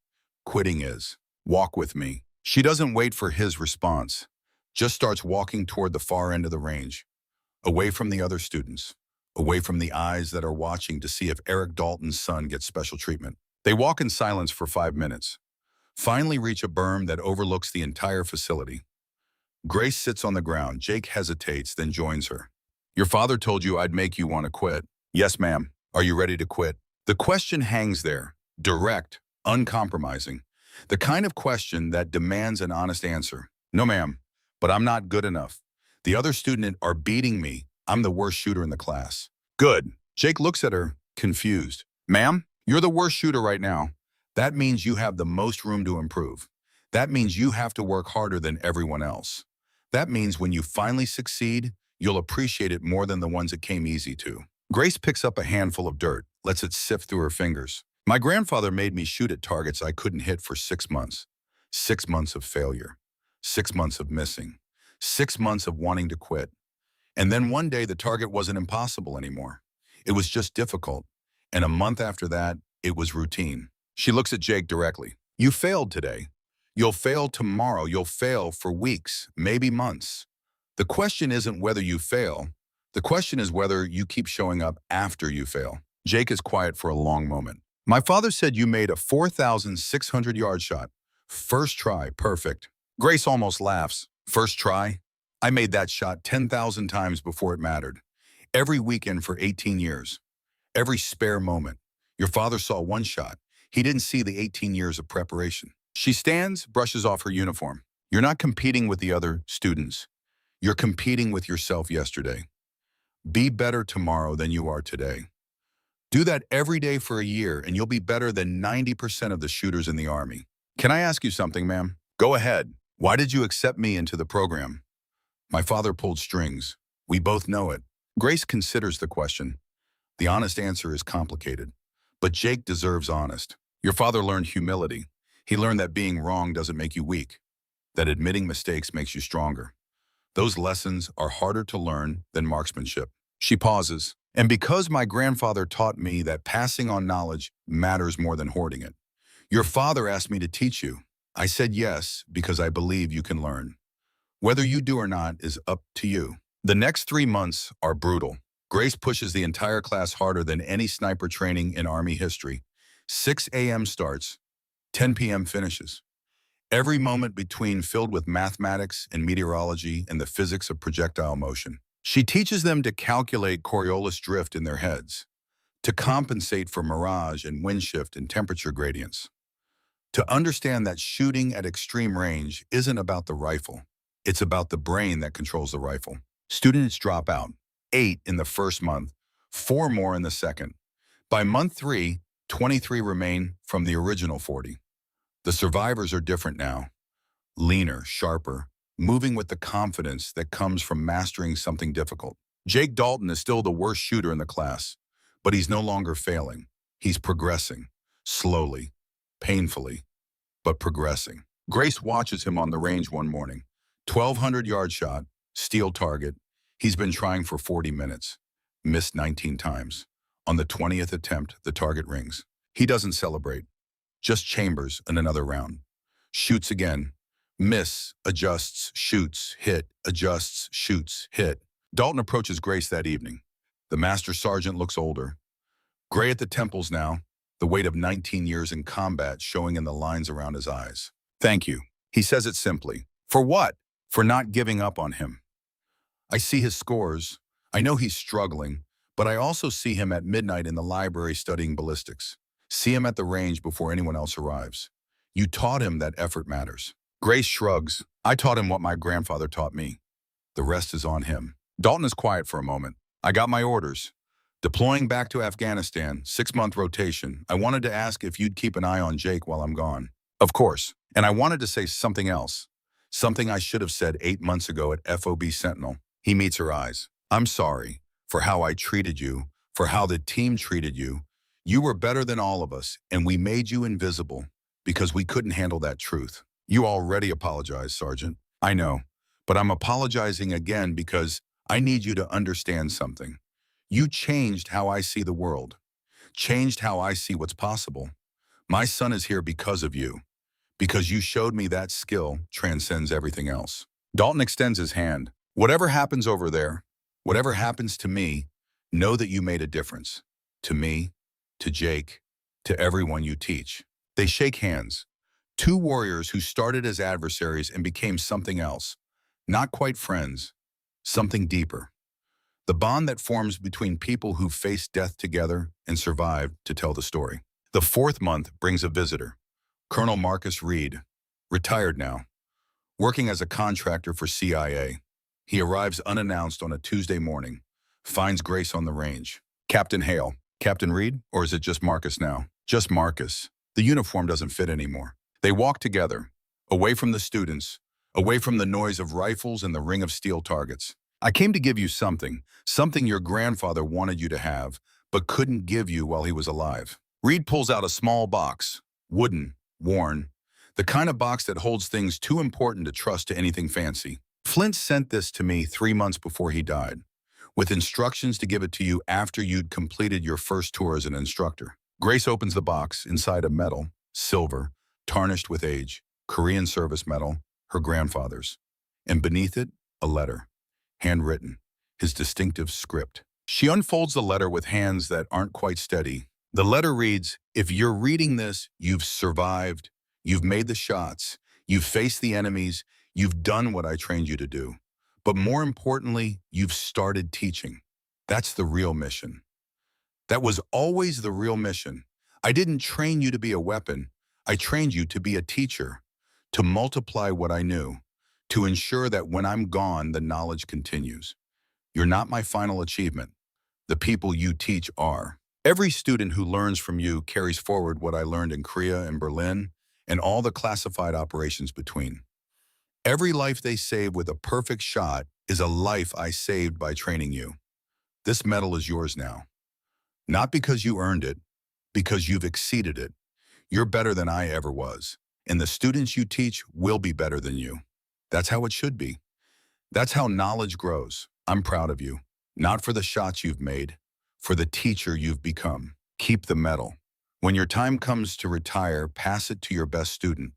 Quitting is. Walk with me. She doesn't wait for his response, just starts walking toward the far end of the range, away from the other students, away from the eyes that are watching to see if Eric Dalton's son gets special treatment. They walk in silence for 5 minutes, finally reach a berm that overlooks the entire facility. Grace sits on the ground. Jake hesitates, then joins her. Your father told you I'd make you want to quit. Yes, ma'am. Are you ready to quit? The question hangs there, direct, uncompromising. The kind of question that demands an honest answer. No, ma'am. But I'm not good enough. The other students are beating me. I'm the worst shooter in the class. Good. Jake looks at her, confused. Ma'am, you're the worst shooter right now. That means you have the most room to improve. That means you have to work harder than everyone else. That means when you finally succeed, you'll appreciate it more than the ones it came easy to. Grace picks up a handful of dirt, lets it sift through her fingers. My grandfather made me shoot at targets I couldn't hit for 6 months. 6 months of failure. 6 months of missing. 6 months of wanting to quit. And then one day the target wasn't impossible anymore. It was just difficult. And a month after that, it was routine. She looks at Jake directly. You failed today. You'll fail tomorrow. You'll fail for weeks, maybe months. The question isn't whether you fail. The question is whether you keep showing up after you fail. Jake is quiet for a long moment. My father said you made a 4,600-yard shot. First try, perfect. Grace almost laughs. First try? I made that shot 10,000 times before it mattered. Every weekend for 18 years. Every spare moment. Your father saw one shot. He didn't see the 18 years of preparation. She stands, brushes off her uniform. You're not competing with the other students. You're competing with yourself yesterday. Be better tomorrow than you are today. Do that every day for a year and you'll be better than 90% of the shooters in the Army. Can I ask you something, ma'am? Go ahead. Why did you accept me into the program? My father pulled strings. We both know it. Grace considers the question. The honest answer is complicated. But Jake deserves honest. Your father learned humility. He learned that being wrong doesn't make you weak, that admitting mistakes makes you stronger. Those lessons are harder to learn than marksmanship. She pauses. And because my grandfather taught me that passing on knowledge matters more than hoarding it. Your father asked me to teach you. I said yes because I believe you can learn. Whether you do or not is up to you. The next 3 months are brutal. Grace pushes the entire class harder than any sniper training in Army history. 6 a.m. starts, 10 p.m. finishes. Every moment between filled with mathematics and meteorology and the physics of projectile motion. She teaches them to calculate Coriolis drift in their heads, to compensate for mirage and wind shift and temperature gradients, to understand that shooting at extreme range isn't about the rifle. It's about the brain that controls the rifle. Students drop out, 8 in the first month, 4 more in the second. By month 3, 23 remain from the original 40. The survivors are different now, leaner, sharper, moving with the confidence that comes from mastering something difficult. Jake Dalton is still the worst shooter in the class, but he's no longer failing. He's progressing, slowly, painfully, but progressing. Grace watches him on the range one morning. 1,200-yard shot, steel target. He's been trying for 40 minutes, missed 19 times. On the 20th attempt, the target rings. He doesn't celebrate, just chambers in another round. Shoots again. Miss, adjusts, shoots, hit, adjusts, shoots, hit. Dalton approaches Grace that evening. The master sergeant looks older. Gray at the temples now, the weight of 19 years in combat showing in the lines around his eyes. Thank you. He says it simply. For what? For not giving up on him. I see his scores. I know he's struggling, but I also see him at midnight in the library studying ballistics. See him at the range before anyone else arrives. You taught him that effort matters. Grace shrugs. I taught him what my grandfather taught me. The rest is on him. Dalton is quiet for a moment. I got my orders. Deploying back to Afghanistan, 6-month rotation. I wanted to ask if you'd keep an eye on Jake while I'm gone. Of course. And I wanted to say something else. Something I should have said 8 months ago at FOB Sentinel. He meets her eyes. I'm sorry for how I treated you, for how the team treated you. You were better than all of us, and we made you invisible because we couldn't handle that truth. You already apologized, Sergeant. I know, but I'm apologizing again because I need you to understand something. You changed how I see the world, changed how I see what's possible. My son is here because of you, because you showed me that skill transcends everything else. Dalton extends his hand. Whatever happens over there, whatever happens to me, know that you made a difference. To me, to Jake, to everyone you teach. They shake hands. 2 warriors who started as adversaries and became something else. Not quite friends, something deeper. The bond that forms between people who faced death together and survived to tell the story. The 4th month brings a visitor. Colonel Marcus Reed, retired now. working as a contractor for CIA. He arrives unannounced on a Tuesday morning, finds Grace on the range. Captain Hale. Captain Reed? Or is it just Marcus now? Just Marcus. The uniform doesn't fit anymore. They walk together, away from the students, away from the noise of rifles and the ring of steel targets. I came to give you something your grandfather wanted you to have, but couldn't give you while he was alive. Reed pulls out a small box, wooden, worn, the kind of box that holds things too important to trust to anything fancy. Flint sent this to me 3 months before he died, with instructions to give it to you after you'd completed your first tour as an instructor. Grace opens the box, inside a medal, silver, tarnished with age, Korean service medal, her grandfather's, and beneath it, a letter, handwritten, his distinctive script. She unfolds the letter with hands that aren't quite steady. The letter reads, "If you're reading this, you've survived, you've made the shots, you've faced the enemies, you've done what I trained you to do. But more importantly, you've started teaching. That's the real mission. That was always the real mission. I didn't train you to be a weapon. I trained you to be a teacher, to multiply what I knew, to ensure that when I'm gone, the knowledge continues. You're not my final achievement. The people you teach are. Every student who learns from you carries forward what I learned in Korea and Berlin and all the classified operations between. Every life they save with a perfect shot is a life I saved by training you. This medal is yours now. Not because you earned it, because you've exceeded it. You're better than I ever was, and the students you teach will be better than you. That's how it should be. That's how knowledge grows. I'm proud of you, not for the shots you've made, for the teacher you've become. Keep the medal. When your time comes to retire, pass it to your best student.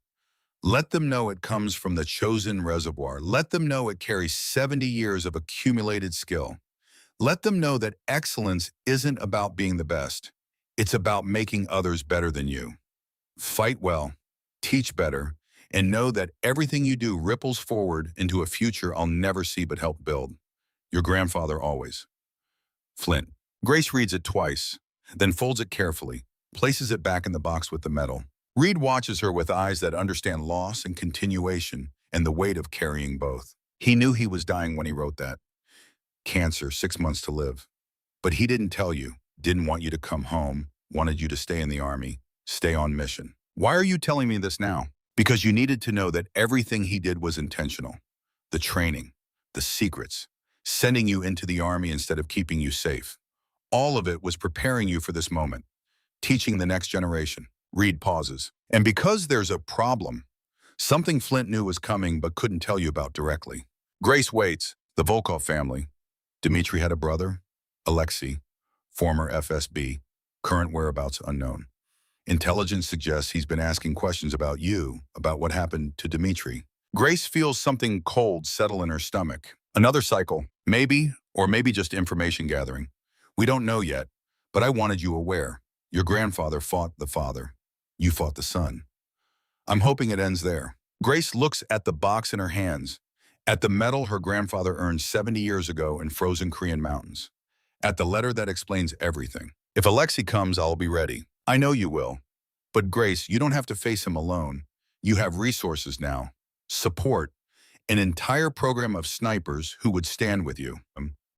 Let them know it comes from the chosen reservoir. Let them know it carries 70 years of accumulated skill. Let them know that excellence isn't about being the best. It's about making others better than you. Fight well, teach better, and know that everything you do ripples forward into a future I'll never see but help build. Your grandfather always. Flint. Grace reads it twice, then folds it carefully, places it back in the box with the medal. Reed watches her with eyes that understand loss and continuation and the weight of carrying both. He knew he was dying when he wrote that. Cancer, 6 months to live. But he didn't tell you, didn't want you to come home, wanted you to stay in the Army, stay on mission. Why are you telling me this now? Because you needed to know that everything he did was intentional. The training, the secrets, sending you into the Army instead of keeping you safe. All of it was preparing you for this moment, teaching the next generation. Reed pauses. And because there's a problem, something Flint knew was coming but couldn't tell you about directly. Grace waits. The Volkov family. Dmitri had a brother, Alexei, former FSB, current whereabouts unknown. Intelligence suggests he's been asking questions about you, about what happened to Dmitri. Grace feels something cold settle in her stomach. Another cycle, maybe, or maybe just information gathering. We don't know yet, but I wanted you aware. Your grandfather fought the father. You fought the son. I'm hoping it ends there. Grace looks at the box in her hands, at the medal her grandfather earned 70 years ago in frozen Korean mountains, at the letter that explains everything. If Alexei comes, I'll be ready. I know you will. But Grace, you don't have to face him alone. You have resources now, support, an entire program of snipers who would stand with you.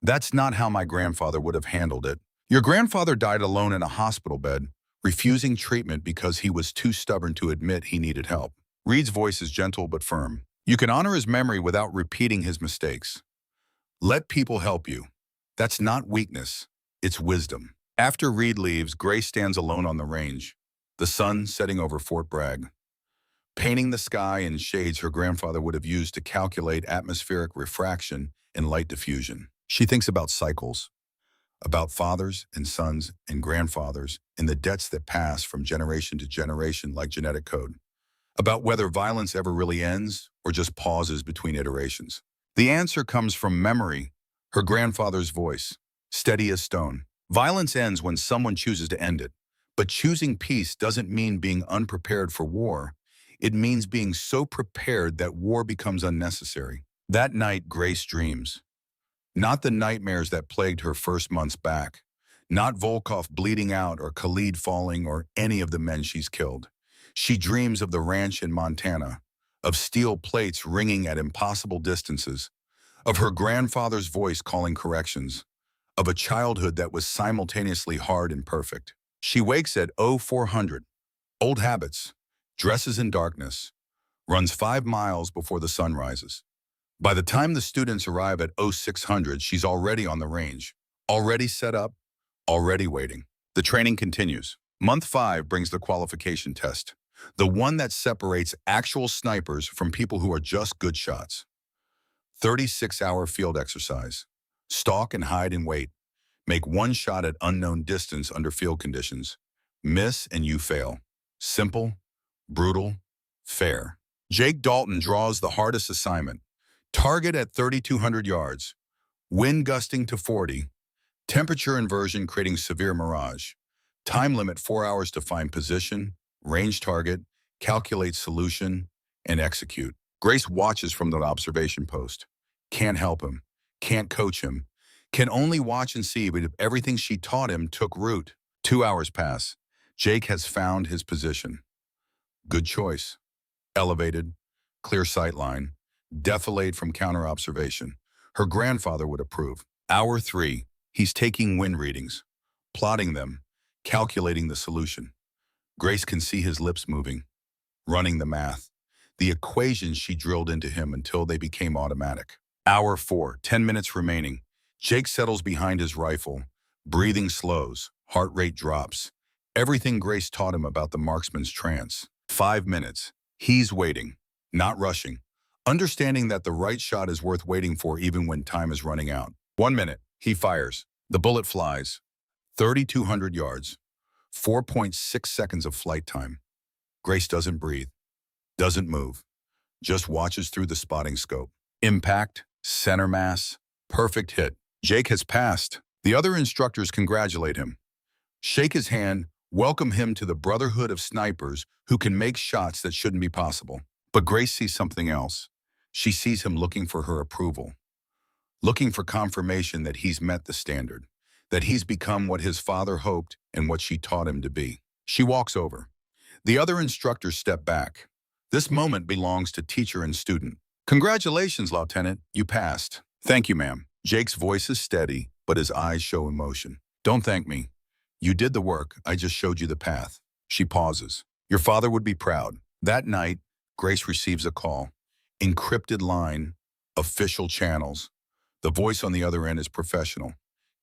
That's not how my grandfather would have handled it. Your grandfather died alone in a hospital bed, refusing treatment because he was too stubborn to admit he needed help. Reed's voice is gentle but firm. You can honor his memory without repeating his mistakes. Let people help you. That's not weakness, it's wisdom. After Reed leaves, Grace stands alone on the range, the sun setting over Fort Bragg, painting the sky in shades her grandfather would have used to calculate atmospheric refraction and light diffusion. She thinks about cycles, about fathers and sons and grandfathers and the debts that pass from generation to generation like genetic code, about whether violence ever really ends or just pauses between iterations. The answer comes from memory, her grandfather's voice, steady as stone. Violence ends when someone chooses to end it, but choosing peace doesn't mean being unprepared for war. It means being so prepared that war becomes unnecessary. That night, Grace dreams. Not the nightmares that plagued her first months back. Not Volkov bleeding out or Khalid falling or any of the men she's killed. She dreams of the ranch in Montana, of steel plates ringing at impossible distances, of her grandfather's voice calling corrections, of a childhood that was simultaneously hard and perfect. She wakes at 0400, old habits, dresses in darkness, runs 5 miles before the sun rises. By the time the students arrive at 0600, she's already on the range, already set up, already waiting. The training continues. Month 5 brings the qualification test, the one that separates actual snipers from people who are just good shots. 36-hour field exercise. Stalk and hide and wait. Make one shot at unknown distance under field conditions. Miss and you fail. Simple, brutal, fair. Jake Dalton draws the hardest assignment. Target at 3,200 yards. Wind gusting to 40. Temperature inversion creating severe mirage. Time limit 4 hours to find position, range target, calculate solution, and execute. Grace watches from the observation post. Can't help him. Can't coach him. Can only watch and see, but if everything she taught him took root. 2 hours pass. Jake has found his position. Good choice. Elevated, clear sight line, defilade from counter-observation. Her grandfather would approve. Hour 3. He's taking wind readings, plotting them, calculating the solution. Grace can see his lips moving, running the math, the equations she drilled into him until they became automatic. Hour 4, 10 minutes remaining. Jake settles behind his rifle, breathing slows, heart rate drops. Everything Grace taught him about the marksman's trance. 5 minutes. He's waiting, not rushing, understanding that the right shot is worth waiting for even when time is running out. 1 minute. He fires. The bullet flies. 3,200 yards. 4.6 seconds of flight time. Grace doesn't breathe, doesn't move, just watches through the spotting scope. Impact, center mass, perfect hit. Jake has passed. The other instructors congratulate him, shake his hand, welcome him to the brotherhood of snipers who can make shots that shouldn't be possible. But Grace sees something else. She sees him looking for her approval, looking for confirmation that he's met the standard, that he's become what his father hoped and what she taught him to be. She walks over. The other instructors step back. This moment belongs to teacher and student. Congratulations, Lieutenant, you passed. Thank you, ma'am. Jake's voice is steady, but his eyes show emotion. Don't thank me. You did the work, I just showed you the path. She pauses. Your father would be proud. That night, Grace receives a call. Encrypted line, official channels. The voice on the other end is professional.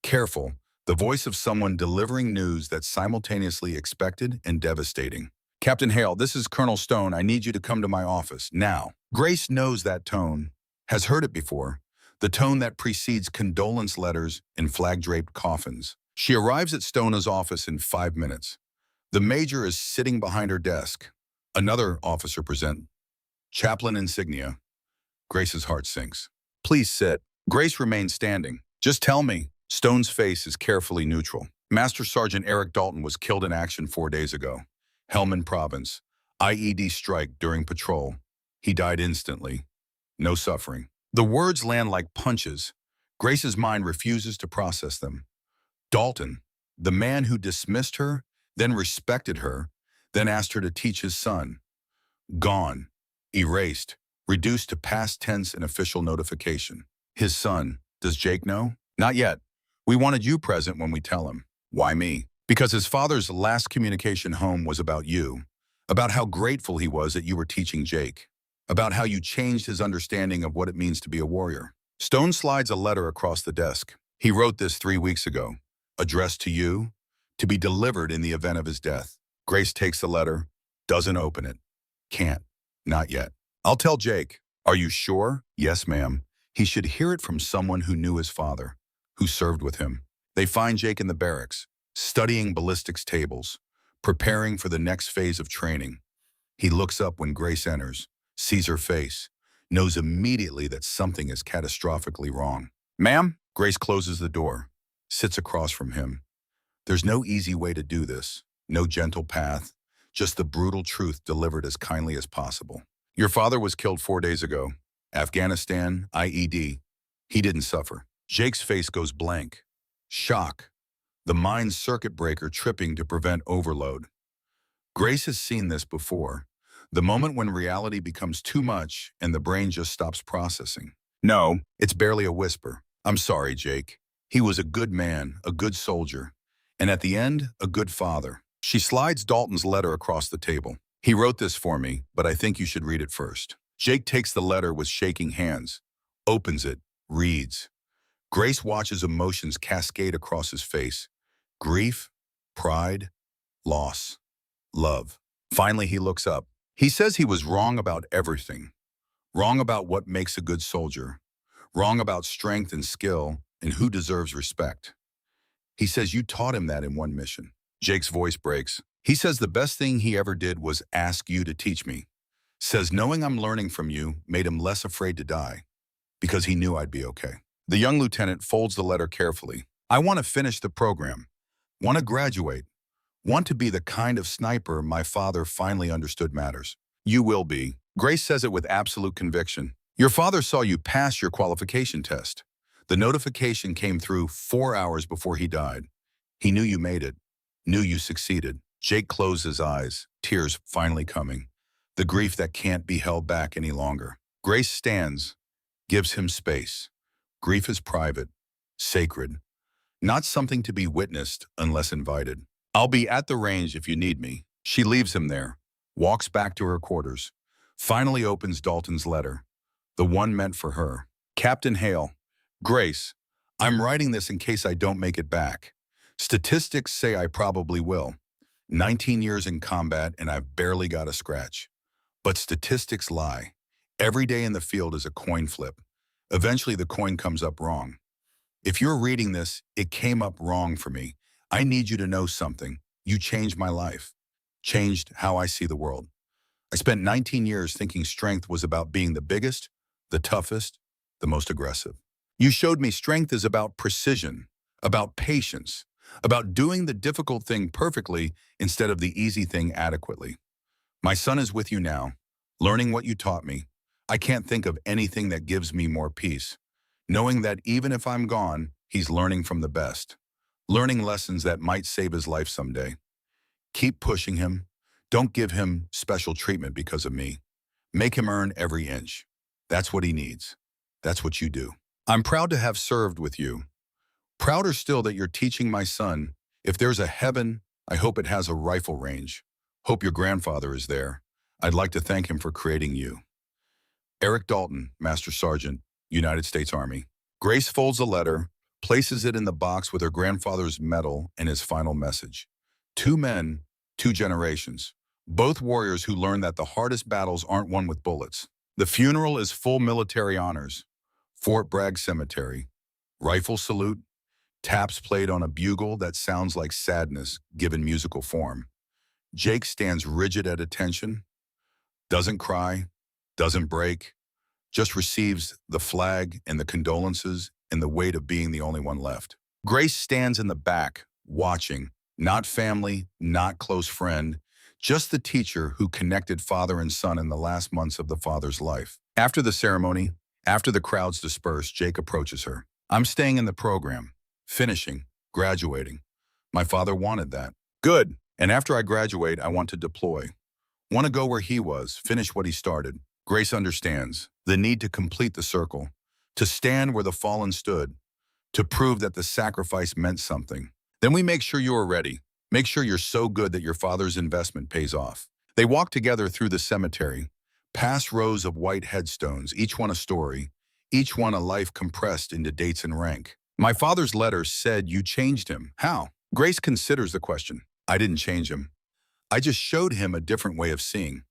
Careful, the voice of someone delivering news that's simultaneously expected and devastating. Captain Hale, this is Colonel Stone. I need you to come to my office, now. Grace knows that tone, has heard it before, the tone that precedes condolence letters and flag-draped coffins. She arrives at Stone's office in 5 minutes. The major is sitting behind her desk. Another officer present. Chaplain insignia. Grace's heart sinks. Please sit. Grace remains standing. Just tell me. Stone's face is carefully neutral. Master Sergeant Eric Dalton was killed in action 4 days ago. Helmand Province. IED strike during patrol. He died instantly. No suffering. The words land like punches. Grace's mind refuses to process them. Dalton, the man who dismissed her, then respected her, then asked her to teach his son. Gone. Erased. Reduced to past tense and official notification. His son. Does Jake know? Not yet. We wanted you present when we tell him. Why me? Because his father's last communication home was about you, about how grateful he was that you were teaching Jake, about how you changed his understanding of what it means to be a warrior. Stone slides a letter across the desk. He wrote this 3 weeks ago, addressed to you, to be delivered in the event of his death. Grace takes the letter, doesn't open it. Can't. Not yet. I'll tell Jake. Are you sure? Yes, ma'am. He should hear it from someone who knew his father, who served with him. They find Jake in the barracks, studying ballistics tables, preparing for the next phase of training. He looks up when Grace enters, sees her face, knows immediately that something is catastrophically wrong. Ma'am? Grace closes the door, sits across from him. There's no easy way to do this, no gentle path, just the brutal truth delivered as kindly as possible. Your father was killed 4 days ago. Afghanistan, IED. He didn't suffer. Jake's face goes blank. Shock. The mind's circuit breaker tripping to prevent overload. Grace has seen this before. The moment when reality becomes too much and the brain just stops processing. No, it's barely a whisper. I'm sorry, Jake. He was a good man, a good soldier, and at the end, a good father. She slides Dalton's letter across the table. He wrote this for me, but I think you should read it first. Jake takes the letter with shaking hands, opens it, reads. Grace watches emotions cascade across his face. Grief, pride, loss, love. Finally, he looks up. He says he was wrong about everything. Wrong about what makes a good soldier. Wrong about strength and skill and who deserves respect. He says you taught him that in one mission. Jake's voice breaks. He says the best thing he ever did was ask you to teach me. Says knowing I'm learning from you made him less afraid to die because he knew I'd be okay. The young lieutenant folds the letter carefully. I want to finish the program. Want to graduate. Want to be the kind of sniper my father finally understood matters. You will be. Grace says it with absolute conviction. Your father saw you pass your qualification test. The notification came through 4 hours before he died. He knew you made it. Knew you succeeded. Jake closed his eyes, tears finally coming. The grief that can't be held back any longer. Grace stands, gives him space. Grief is private, sacred, not something to be witnessed unless invited. I'll be at the range if you need me. She leaves him there, walks back to her quarters, finally opens Dalton's letter, the one meant for her. Captain Hale, Grace, I'm writing this in case I don't make it back. Statistics say I probably will. 19 years in combat and I've barely got a scratch. But statistics lie. Every day in the field is a coin flip. Eventually the coin comes up wrong. If you're reading this, it came up wrong for me. I need you to know something. You changed my life. Changed how I see the world. I spent 19 years thinking strength was about being the biggest, the toughest, the most aggressive. You showed me strength is about precision, about patience, about doing the difficult thing perfectly instead of the easy thing adequately. My son is with you now, learning what you taught me. I can't think of anything that gives me more peace, knowing that even if I'm gone, he's learning from the best, learning lessons that might save his life someday. Keep pushing him. Don't give him special treatment because of me. Make him earn every inch. That's what he needs. That's what you do. I'm proud to have served with you. Prouder still that you're teaching my son. If there's a heaven, I hope it has a rifle range. Hope your grandfather is there. I'd like to thank him for creating you. Eric Dalton, Master Sergeant, United States Army. Grace folds the letter, places it in the box with her grandfather's medal and his final message. 2 men, 2 generations. Both warriors who learned that the hardest battles aren't won with bullets. The funeral is full military honors. Fort Bragg Cemetery. Rifle salute. Taps played on a bugle that sounds like sadness given musical form. Jake stands rigid at attention. Doesn't cry. Doesn't break. Just receives the flag and the condolences and the weight of being the only one left. Grace stands in the back, watching. Not family, not close friend, just the teacher who connected father and son in the last months of the father's life. After the ceremony, after the crowds disperse, Jake approaches her. I'm staying in the program, finishing, graduating. My father wanted that. Good. And after I graduate, I want to deploy. Want to go where he was, finish what he started. Grace understands the need to complete the circle, to stand where the fallen stood, to prove that the sacrifice meant something. Then we make sure you are ready. Make sure you're so good that your father's investment pays off. They walk together through the cemetery, past rows of white headstones, each one a story, each one a life compressed into dates and rank. My father's letter said you changed him. How? Grace considers the question. I didn't change him. I just showed him a different way of seeing.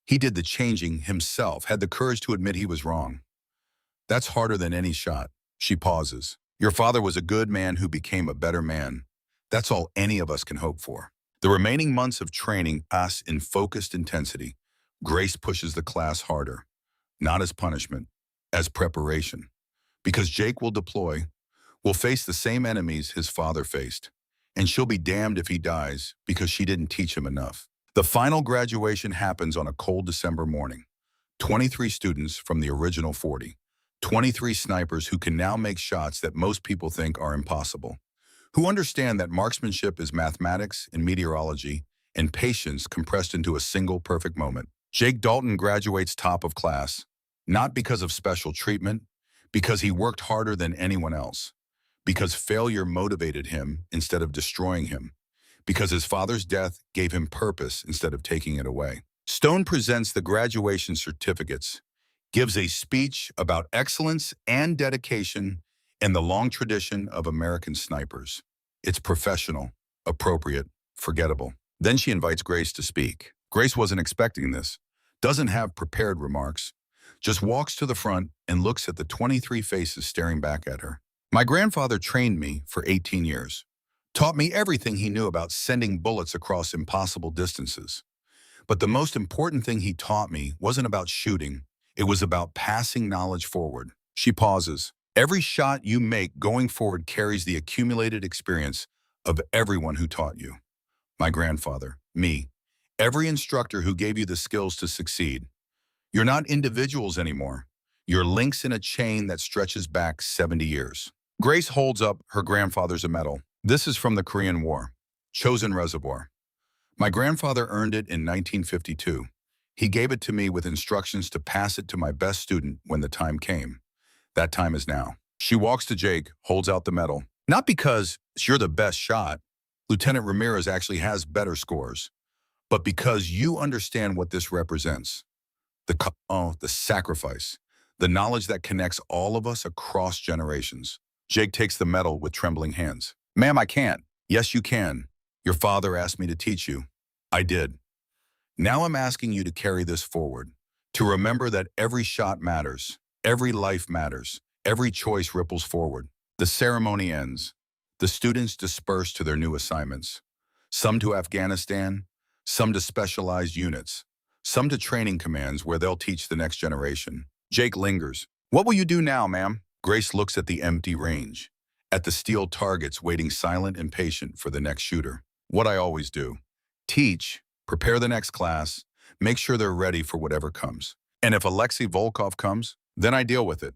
He did the changing himself, had the courage to admit he was wrong. That's harder than any shot. She pauses. Your father was a good man who became a better man. That's all any of us can hope for. The remaining months of training pass in focused intensity. Grace pushes the class harder, not as punishment, as preparation. Because Jake will deploy, will face the same enemies his father faced, and she'll be damned if he dies because she didn't teach him enough. The final graduation happens on a cold December morning. 23 students from the original 40. 23 snipers who can now make shots that most people think are impossible, who understand that marksmanship is mathematics and meteorology and patience compressed into a single perfect moment. Jake Dalton graduates top of class, not because of special treatment, because he worked harder than anyone else, because failure motivated him instead of destroying him, because his father's death gave him purpose instead of taking it away. Stone presents the graduation certificates, gives a speech about excellence and dedication and the long tradition of American snipers. It's professional, appropriate, forgettable. Then she invites Grace to speak. Grace wasn't expecting this, doesn't have prepared remarks, just walks to the front and looks at the 23 faces staring back at her. My grandfather trained me for 18 years, taught me everything he knew about sending bullets across impossible distances. But the most important thing he taught me wasn't about shooting, it was about passing knowledge forward. She pauses. Every shot you make going forward carries the accumulated experience of everyone who taught you. My grandfather, me, every instructor who gave you the skills to succeed. You're not individuals anymore. You're links in a chain that stretches back 70 years. Grace holds up her grandfather's medal. This is from the Korean War. Chosen Reservoir. My grandfather earned it in 1952. He gave it to me with instructions to pass it to my best student when the time came. That time is now. She walks to Jake, holds out the medal. Not because you're the best shot. Lieutenant Ramirez actually has better scores. But because you understand what this represents. The sacrifice. The knowledge that connects all of us across generations. Jake takes the medal with trembling hands. Ma'am, I can't. Yes, you can. Your father asked me to teach you. I did. Now I'm asking you to carry this forward. To remember that every shot matters. Every life matters. Every choice ripples forward. The ceremony ends. The students disperse to their new assignments. Some to Afghanistan, some to specialized units, some to training commands where they'll teach the next generation. Jake lingers. What will you do now, ma'am? Grace looks at the empty range, at the steel targets waiting silent and patient for the next shooter. What I always do. Teach, prepare the next class, make sure they're ready for whatever comes. And if Alexei Volkov comes, then I deal with it.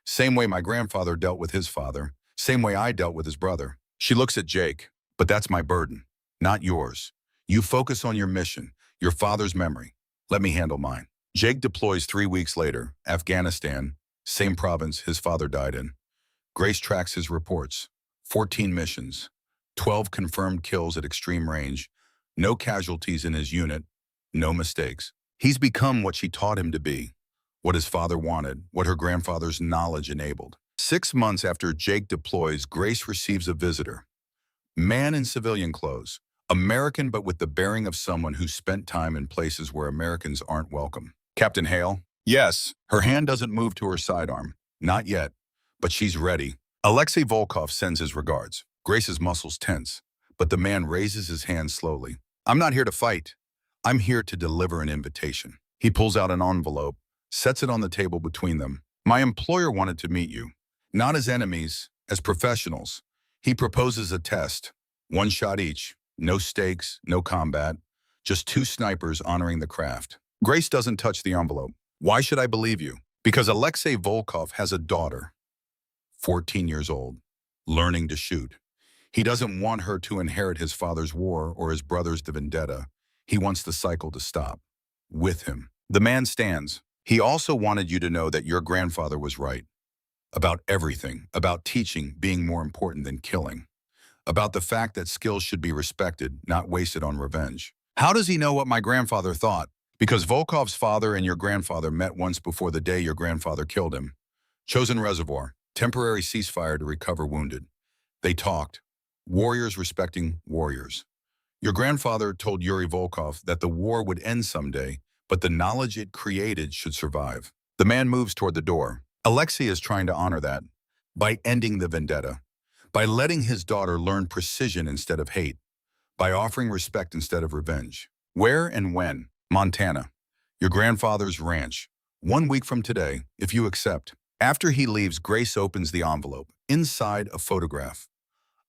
Same way my grandfather dealt with his father, same way I dealt with his brother. She looks at Jake, but that's my burden, not yours. You focus on your mission, your father's memory. Let me handle mine. Jake deploys 3 weeks later, Afghanistan, same province his father died in. Grace tracks his reports, 14 missions, 12 confirmed kills at extreme range, no casualties in his unit, no mistakes. He's become what she taught him to be. What his father wanted, what her grandfather's knowledge enabled. 6 months after Jake deploys, Grace receives a visitor. Man in civilian clothes, American but with the bearing of someone who spent time in places where Americans aren't welcome. Captain Hale? Yes. Her hand doesn't move to her sidearm. Not yet, but she's ready. Alexei Volkov sends his regards. Grace's muscles tense, but the man raises his hand slowly. I'm not here to fight. I'm here to deliver an invitation. He pulls out an envelope, sets it on the table between them. My employer wanted to meet you, not as enemies, as professionals. He proposes a test, 1 shot each, no stakes, no combat, just 2 snipers honoring the craft. Grace doesn't touch the envelope. Why should I believe you? Because Alexei Volkov has a daughter, 14 years old, learning to shoot. He doesn't want her to inherit his father's war or his brother's vendetta. He wants the cycle to stop. With him. The man stands. He also wanted you to know that your grandfather was right. About everything. About teaching being more important than killing. About the fact that skills should be respected, not wasted on revenge. How does he know what my grandfather thought? Because Volkov's father and your grandfather met once before the day your grandfather killed him. Chosen Reservoir. Temporary ceasefire to recover wounded. They talked. Warriors respecting warriors. Your grandfather told Yuri Volkov that the war would end someday, but the knowledge it created should survive. The man moves toward the door. Alexei is trying to honor that by ending the vendetta, by letting his daughter learn precision instead of hate, by offering respect instead of revenge. Where and when? Montana. Your grandfather's ranch. 1 week from today, if you accept. After he leaves, Grace opens the envelope. Inside, a photograph.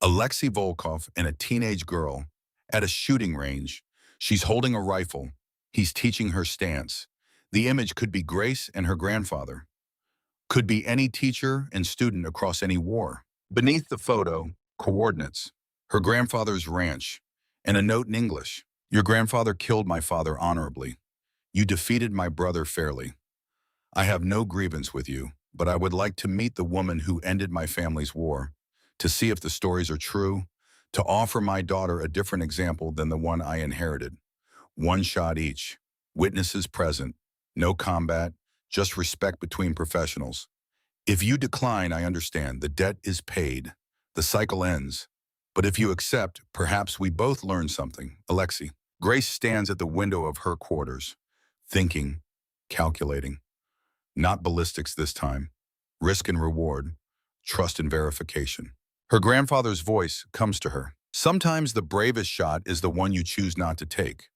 Alexei Volkov and a teenage girl at a shooting range. She's holding a rifle. He's teaching her stance. The image could be Grace and her grandfather. Could be any teacher and student across any war. Beneath the photo, coordinates. Her grandfather's ranch. And a note in English. Your grandfather killed my father honorably. You defeated my brother fairly. I have no grievance with you, but I would like to meet the woman who ended my family's war, to see if the stories are true, to offer my daughter a different example than the one I inherited. One shot each. Witnesses present. No combat, just respect between professionals. If you decline, I understand. The debt is paid. The cycle ends. But if you accept, perhaps we both learn something. Alexei. Grace stands at the window of her quarters, thinking, calculating. Not ballistics this time. Risk and reward. Trust and verification. Her grandfather's voice comes to her. Sometimes the bravest shot is the one you choose not to take.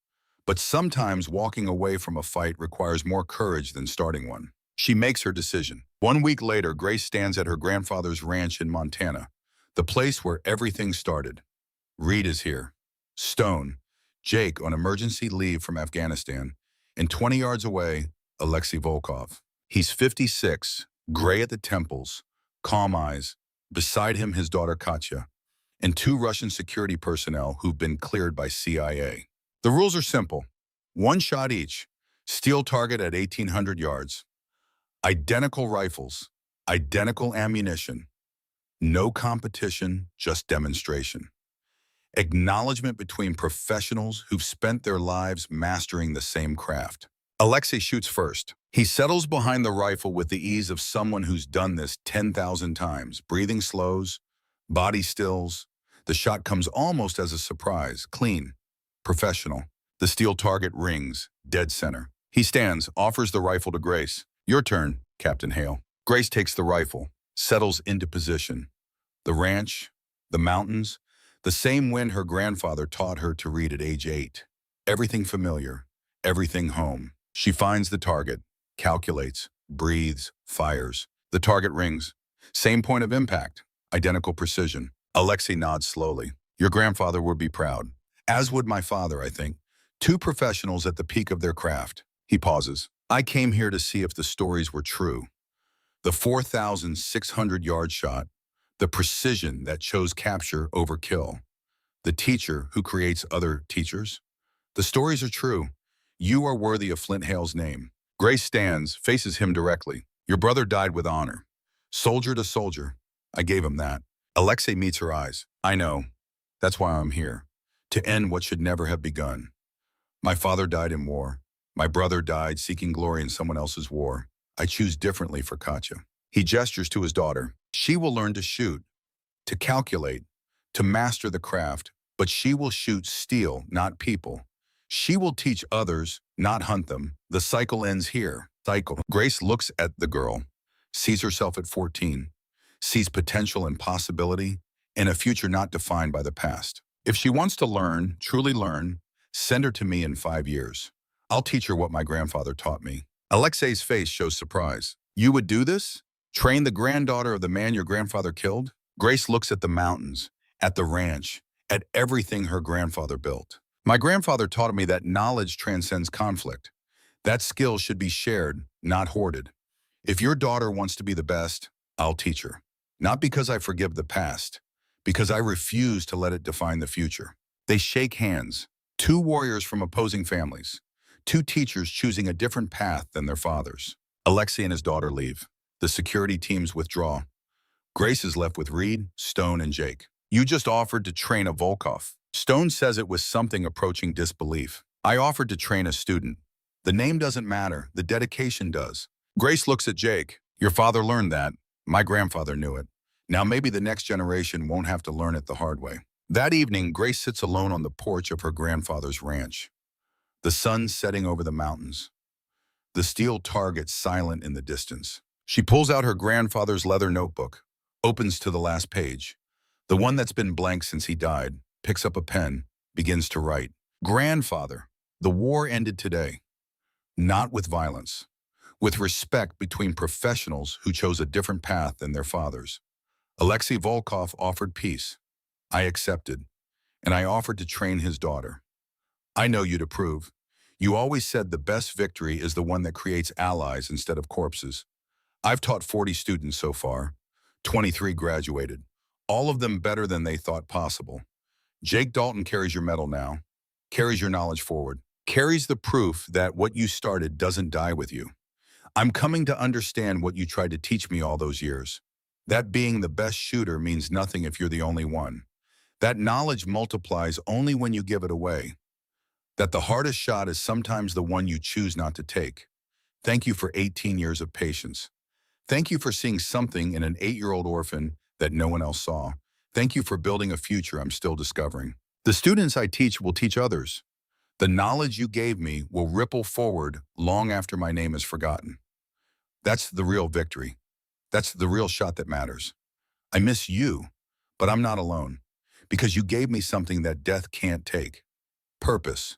But sometimes walking away from a fight requires more courage than starting one. She makes her decision. 1 week later, Grace stands at her grandfather's ranch in Montana, the place where everything started. Reed is here. Stone. Jake on emergency leave from Afghanistan. And 20 yards away, Alexei Volkov. He's 56, gray at the temples, calm eyes. Beside him, his daughter Katya, and 2 Russian security personnel who've been cleared by CIA. The rules are simple. 1 shot each. Steel target at 1,800 yards. Identical rifles. Identical ammunition. No competition, just demonstration. Acknowledgement between professionals who've spent their lives mastering the same craft. Alexei shoots first. He settles behind the rifle with the ease of someone who's done this 10,000 times. Breathing slows, body stills. The shot comes almost as a surprise. Clean, professional. The steel target rings, dead center. He stands, offers the rifle to Grace. Your turn, Captain Hale. Grace takes the rifle, settles into position. The ranch, the mountains, the same wind her grandfather taught her to read at age 8. Everything familiar, everything home. She finds the target, calculates, breathes, fires. The target rings. Same point of impact, identical precision. Alexei nods slowly. Your grandfather would be proud. As would my father, I think. 2 professionals at the peak of their craft. He pauses. I came here to see if the stories were true. The 4,600-yard shot, the precision that chose capture over kill. The teacher who creates other teachers. The stories are true. You are worthy of Flint Hale's name. Grace stands, faces him directly. Your brother died with honor. Soldier to soldier. I gave him that. Alexei meets her eyes. I know. That's why I'm here. To end what should never have begun. My father died in war. My brother died seeking glory in someone else's war. I choose differently for Katya. He gestures to his daughter. She will learn to shoot, to calculate, to master the craft, but she will shoot steel, not people. She will teach others, not hunt them. The cycle ends here. Cycle. Grace looks at the girl, sees herself at 14, sees potential and possibility, and a future not defined by the past. If she wants to learn, truly learn, send her to me in 5 years. I'll teach her what my grandfather taught me. Alexei's face shows surprise. You would do this? Train the granddaughter of the man your grandfather killed? Grace looks at the mountains, at the ranch, at everything her grandfather built. My grandfather taught me that knowledge transcends conflict. That skill should be shared, not hoarded. If your daughter wants to be the best, I'll teach her. Not because I forgive the past, because I refuse to let it define the future. They shake hands. 2 warriors from opposing families. 2 teachers choosing a different path than their fathers. Alexei and his daughter leave. The security teams withdraw. Grace is left with Reed, Stone, and Jake. You just offered to train a Volkov. Stone says it was something approaching disbelief. I offered to train a student. The name doesn't matter, the dedication does. Grace looks at Jake. Your father learned that. My grandfather knew it. Now maybe the next generation won't have to learn it the hard way. That evening, Grace sits alone on the porch of her grandfather's ranch. The sun setting over the mountains. The steel target silent in the distance. She pulls out her grandfather's leather notebook, opens to the last page. The one that's been blank since he died, picks up a pen, begins to write. Grandfather, the war ended today. Not with violence. With respect between professionals who chose a different path than their fathers. Alexei Volkov offered peace. I accepted, and I offered to train his daughter. I know you'd approve. You always said the best victory is the one that creates allies instead of corpses. I've taught 40 students so far. 23 graduated. All of them better than they thought possible. Jake Dalton carries your medal now, carries your knowledge forward. carries the proof that what you started doesn't die with you. I'm coming to understand what you tried to teach me all those years. That being the best shooter means nothing if you're the only one. That knowledge multiplies only when you give it away. That the hardest shot is sometimes the one you choose not to take. Thank you for 18 years of patience. Thank you for seeing something in an 8-year-old orphan that no one else saw. Thank you for building a future I'm still discovering. The students I teach will teach others. The knowledge you gave me will ripple forward long after my name is forgotten. That's the real victory. That's the real shot that matters. I miss you, but I'm not alone, because you gave me something that death can't take. Purpose.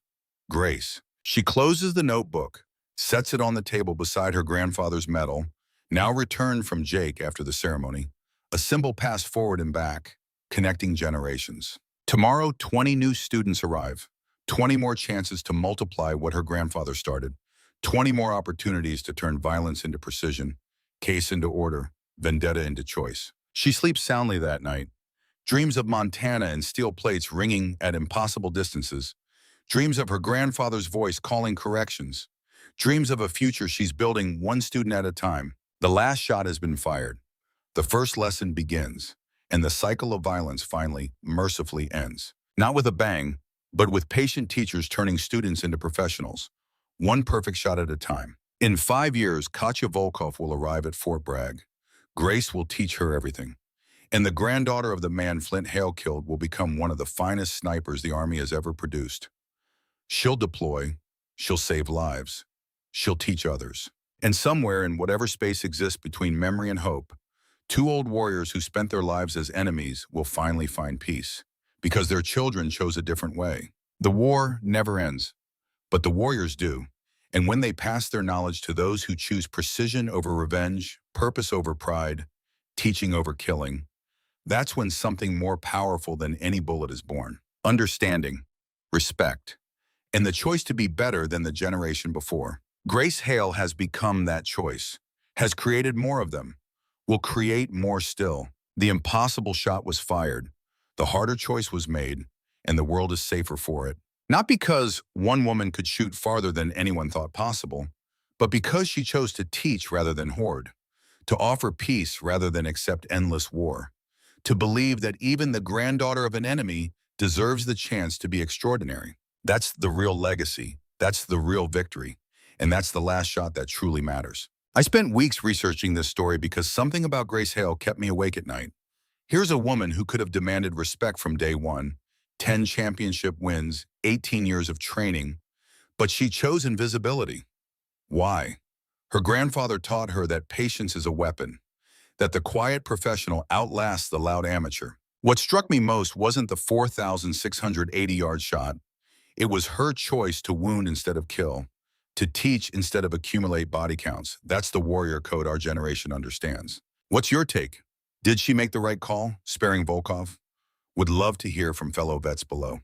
Grace. She closes the notebook, sets it on the table beside her grandfather's medal, now returned from Jake after the ceremony, a symbol passed forward and back, connecting generations. Tomorrow, 20 new students arrive, 20 more chances to multiply what her grandfather started, 20 more opportunities to turn violence into precision, case into order, vendetta into choice. She sleeps soundly that night, dreams of Montana and steel plates ringing at impossible distances, dreams of her grandfather's voice calling corrections, dreams of a future she's building one student at a time. The last shot has been fired. The first lesson begins, and the cycle of violence finally, mercifully ends. Not with a bang, but with patient teachers turning students into professionals, one perfect shot at a time. In 5 years, Katya Volkov will arrive at Fort Bragg. Grace will teach her everything. And the granddaughter of the man Flint Hale killed will become one of the finest snipers the Army has ever produced. She'll deploy, she'll save lives, she'll teach others. And somewhere in whatever space exists between memory and hope, 2 old warriors who spent their lives as enemies will finally find peace, because their children chose a different way. The war never ends, but the warriors do. And when they pass their knowledge to those who choose precision over revenge, purpose over pride, teaching over killing, that's when something more powerful than any bullet is born. Understanding, respect, and the choice to be better than the generation before. Grace Hale has become that choice, has created more of them, will create more still. The impossible shot was fired, the harder choice was made, and the world is safer for it. Not because one woman could shoot farther than anyone thought possible, but because she chose to teach rather than hoard, to offer peace rather than accept endless war, to believe that even the granddaughter of an enemy deserves the chance to be extraordinary. That's the real legacy, that's the real victory, and that's the last shot that truly matters. I spent weeks researching this story because something about Grace Hale kept me awake at night. Here's a woman who could have demanded respect from day one, 10 championship wins, 18 years of training, but she chose invisibility. Why? Her grandfather taught her that patience is a weapon, that the quiet professional outlasts the loud amateur. What struck me most wasn't the 4,680-yard shot. It was her choice to wound instead of kill, to teach instead of accumulate body counts. That's the warrior code our generation understands. What's your take? Did she make the right call, sparing Volkov? Would love to hear from fellow vets below.